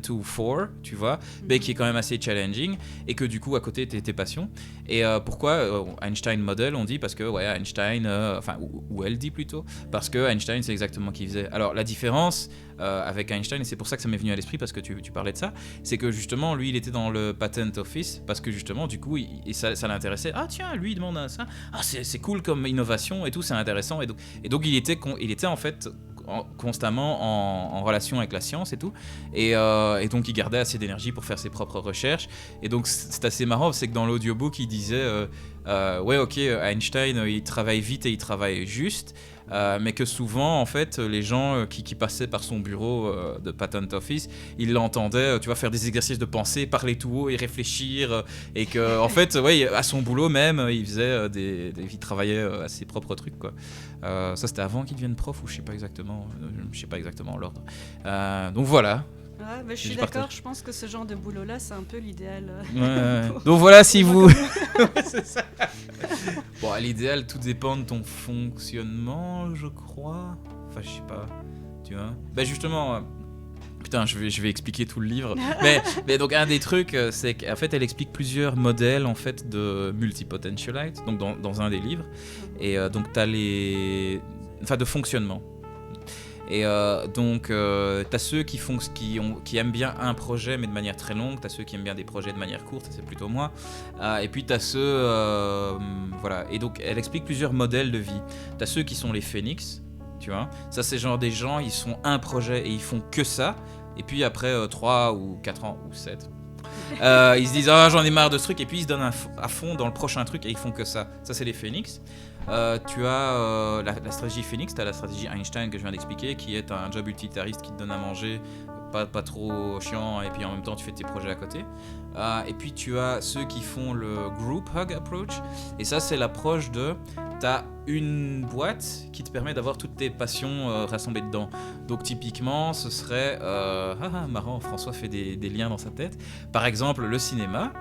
to 4, tu vois, mais qui est quand même assez challenging et que du coup à côté t'es passion. Et pourquoi Einstein model on dit parce que Einstein, ou elle dit plutôt, parce que Einstein c'est exactement ce qu'il faisait. Alors la différence avec Einstein, et c'est pour ça que ça m'est venu à l'esprit parce que tu parlais de ça, c'est que justement lui il était dans le Patent Office parce que justement du coup ça l'intéressait. Ah tiens, lui il demande ça, c'est cool comme innovation et tout, c'est intéressant. Et donc il était en fait constamment en relation avec la science et tout, et donc il gardait assez d'énergie pour faire ses propres recherches. Et donc c'est assez marrant, c'est que dans l'audiobook il disait Einstein il travaille vite et il travaille juste, mais que souvent en fait les gens qui passaient par son bureau de Patent Office, ils l'entendaient, tu vois, faire des exercices de pensée, parler tout haut et réfléchir, et que en fait à son boulot même il faisait il travaillait à ses propres trucs, quoi. Ça c'était avant qu'il devienne prof, ou je sais pas exactement l'ordre. Donc voilà. Ouais, mais je suis d'accord, je pense que ce genre de boulot-là, c'est un peu l'idéal. Donc voilà, si vous... c'est ça. Bon, à l'idéal, tout dépend de ton fonctionnement, je crois. Enfin, je sais pas, tu vois. Justement... Putain, je vais expliquer tout le livre. mais donc un des trucs, c'est qu'en fait, elle explique plusieurs modèles en fait de multipotentialite, donc dans un des livres. Et donc t'as de fonctionnement. Et donc t'as ceux qui aiment bien un projet mais de manière très longue, t'as ceux qui aiment bien des projets de manière courte, c'est plutôt moi. Et puis t'as ceux voilà. Et donc elle explique plusieurs modèles de vie. T'as ceux qui sont les phénix. Tu vois, ça c'est genre des gens, ils font un projet et ils font que ça, et puis après 3 ou 4 ans ou 7, Ils se disent ah j'en ai marre de ce truc et puis ils se donnent à fond dans le prochain truc et ils font que ça. Ça c'est les Phoenix. Tu as la stratégie Phoenix, tu as la stratégie Einstein que je viens d'expliquer qui est un job utilitariste qui te donne à manger, pas trop chiant et puis en même temps tu fais tes projets à côté. Et puis tu as ceux qui font le group hug approach et ça c'est l'approche de t'as une boîte qui te permet d'avoir toutes tes passions rassemblées dedans. Donc typiquement ce serait marrant, François fait des liens dans sa tête. Par exemple le cinéma.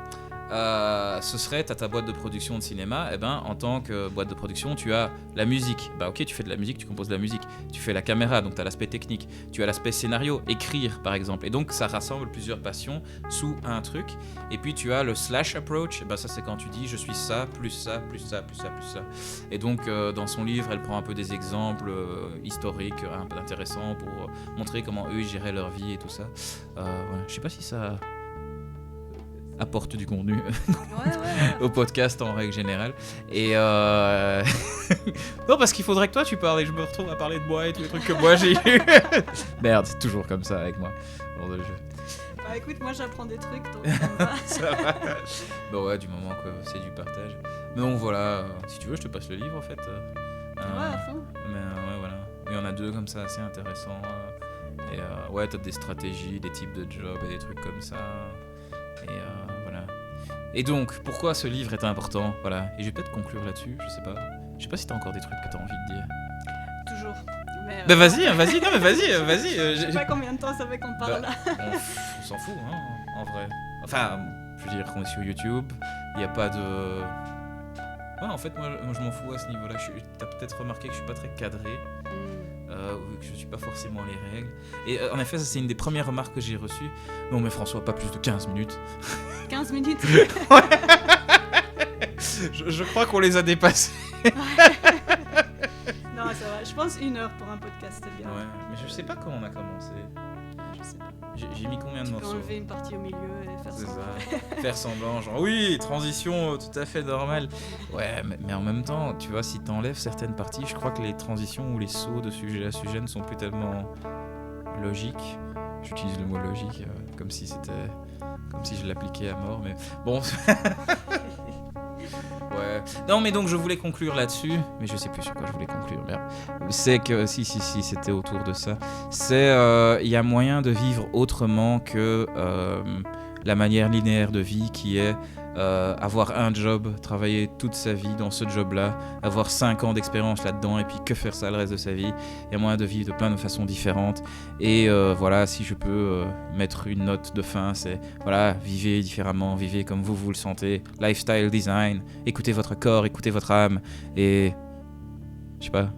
Ce serait, t'as ta boîte de production de cinéma, et ben en tant que boîte de production, tu as la musique. Bah ok, tu fais de la musique, tu composes de la musique. Tu fais la caméra, donc t'as l'aspect technique. Tu as l'aspect scénario, écrire par exemple. Et donc ça rassemble plusieurs passions sous un truc. Et puis tu as le slash approach. Bah ça c'est quand tu dis je suis ça, plus ça, plus ça, plus ça, plus ça. Et donc dans son livre, elle prend un peu des exemples historiques, un peu intéressants pour montrer comment eux ils géraient leur vie et tout ça. Je sais pas si ça apporte du contenu au podcast en règle générale. Et non, parce qu'il faudrait que toi tu parles et je me retrouve à parler de moi et tous les trucs que moi j'ai eu. Merde, c'est toujours comme ça avec moi. Bon, Bah écoute, moi j'apprends des trucs donc ça va. Bon ouais, du moment que c'est du partage. Mais donc voilà, si tu veux je te passe le livre en fait. Ouais, à fond. Mais ouais voilà. Il y en a 2 comme ça assez intéressants. Et ouais, t'as des stratégies, des types de jobs et des trucs comme ça. Et voilà. Et donc, pourquoi ce livre est important? Voilà. Et je vais peut-être conclure là-dessus, je sais pas. Je sais pas si t'as encore des trucs que t'as envie de dire. Toujours. Mais, Bah vas-y, non mais vas-y. je sais pas combien de temps ça fait qu'on parle là. On s'en fout, hein, en vrai. Enfin, je veux dire, on est sur YouTube, il n'y a pas de... Ouais, en fait, moi je m'en fous à ce niveau-là. T'as peut-être remarqué que je suis pas très cadré. Que je suis pas forcément les règles. Et en effet, ça c'est une des premières remarques que j'ai reçues. Non mais François, pas plus de 15 minutes. 15 minutes. je crois qu'on les a dépassés. Non, ça va. Je pense 1 heure pour un podcast, c'est bien. Ouais, mais je sais pas comment on a commencé. Je sais pas. J'ai mis combien de Tu peux morceaux? enlever une partie au milieu et faire C'est ça. ça. Faire semblant, genre oui, transition tout à fait normale. Ouais, mais en même temps, tu vois, si t'enlèves certaines parties, je crois que les transitions ou les sauts de sujet à sujet ne sont plus tellement logiques. J'utilise le mot logique comme si je l'appliquais à mort, mais bon. Ouais. Non, mais donc je voulais conclure là-dessus, mais je sais plus sur quoi je voulais conclure. Merde. C'est que si, c'était autour de ça. C'est il y a moyen de vivre autrement que la manière linéaire de vie qui est avoir un job, travailler toute sa vie dans ce job-là, avoir 5 ans d'expérience là-dedans et puis que faire ça le reste de sa vie. Il y a moyen de vivre de plein de façons différentes. Et voilà, si je peux mettre une note de fin, c'est voilà, vivez différemment, vivez comme vous le sentez. Lifestyle design, écoutez votre corps, écoutez votre âme et je sais pas.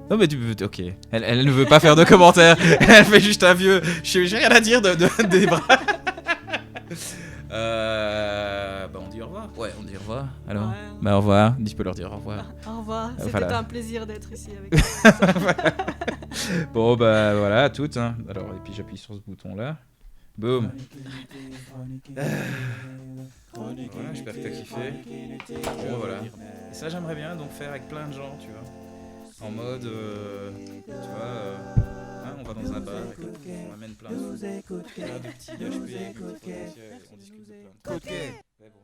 Non mais ok, elle ne veut pas faire de commentaires, elle fait juste un vieux. J'ai rien à dire des bras. Bah on dit au revoir. Ouais, on dit au revoir. Alors, Ouais. bah au revoir. Tu peux leur dire au revoir. Au revoir. C'était Voilà. un plaisir d'être ici avec vous. Bon bah voilà à toutes. Hein. Alors et puis j'appuie sur ce bouton là. Boum. Voilà, j'espère que t'as kiffé. Bon voilà. Et ça j'aimerais bien donc faire avec plein de gens, tu vois. En mode, tu vois. On va dans un bar, on amène plein de petits HP, on discute de plein de trucs. Ouais, bon.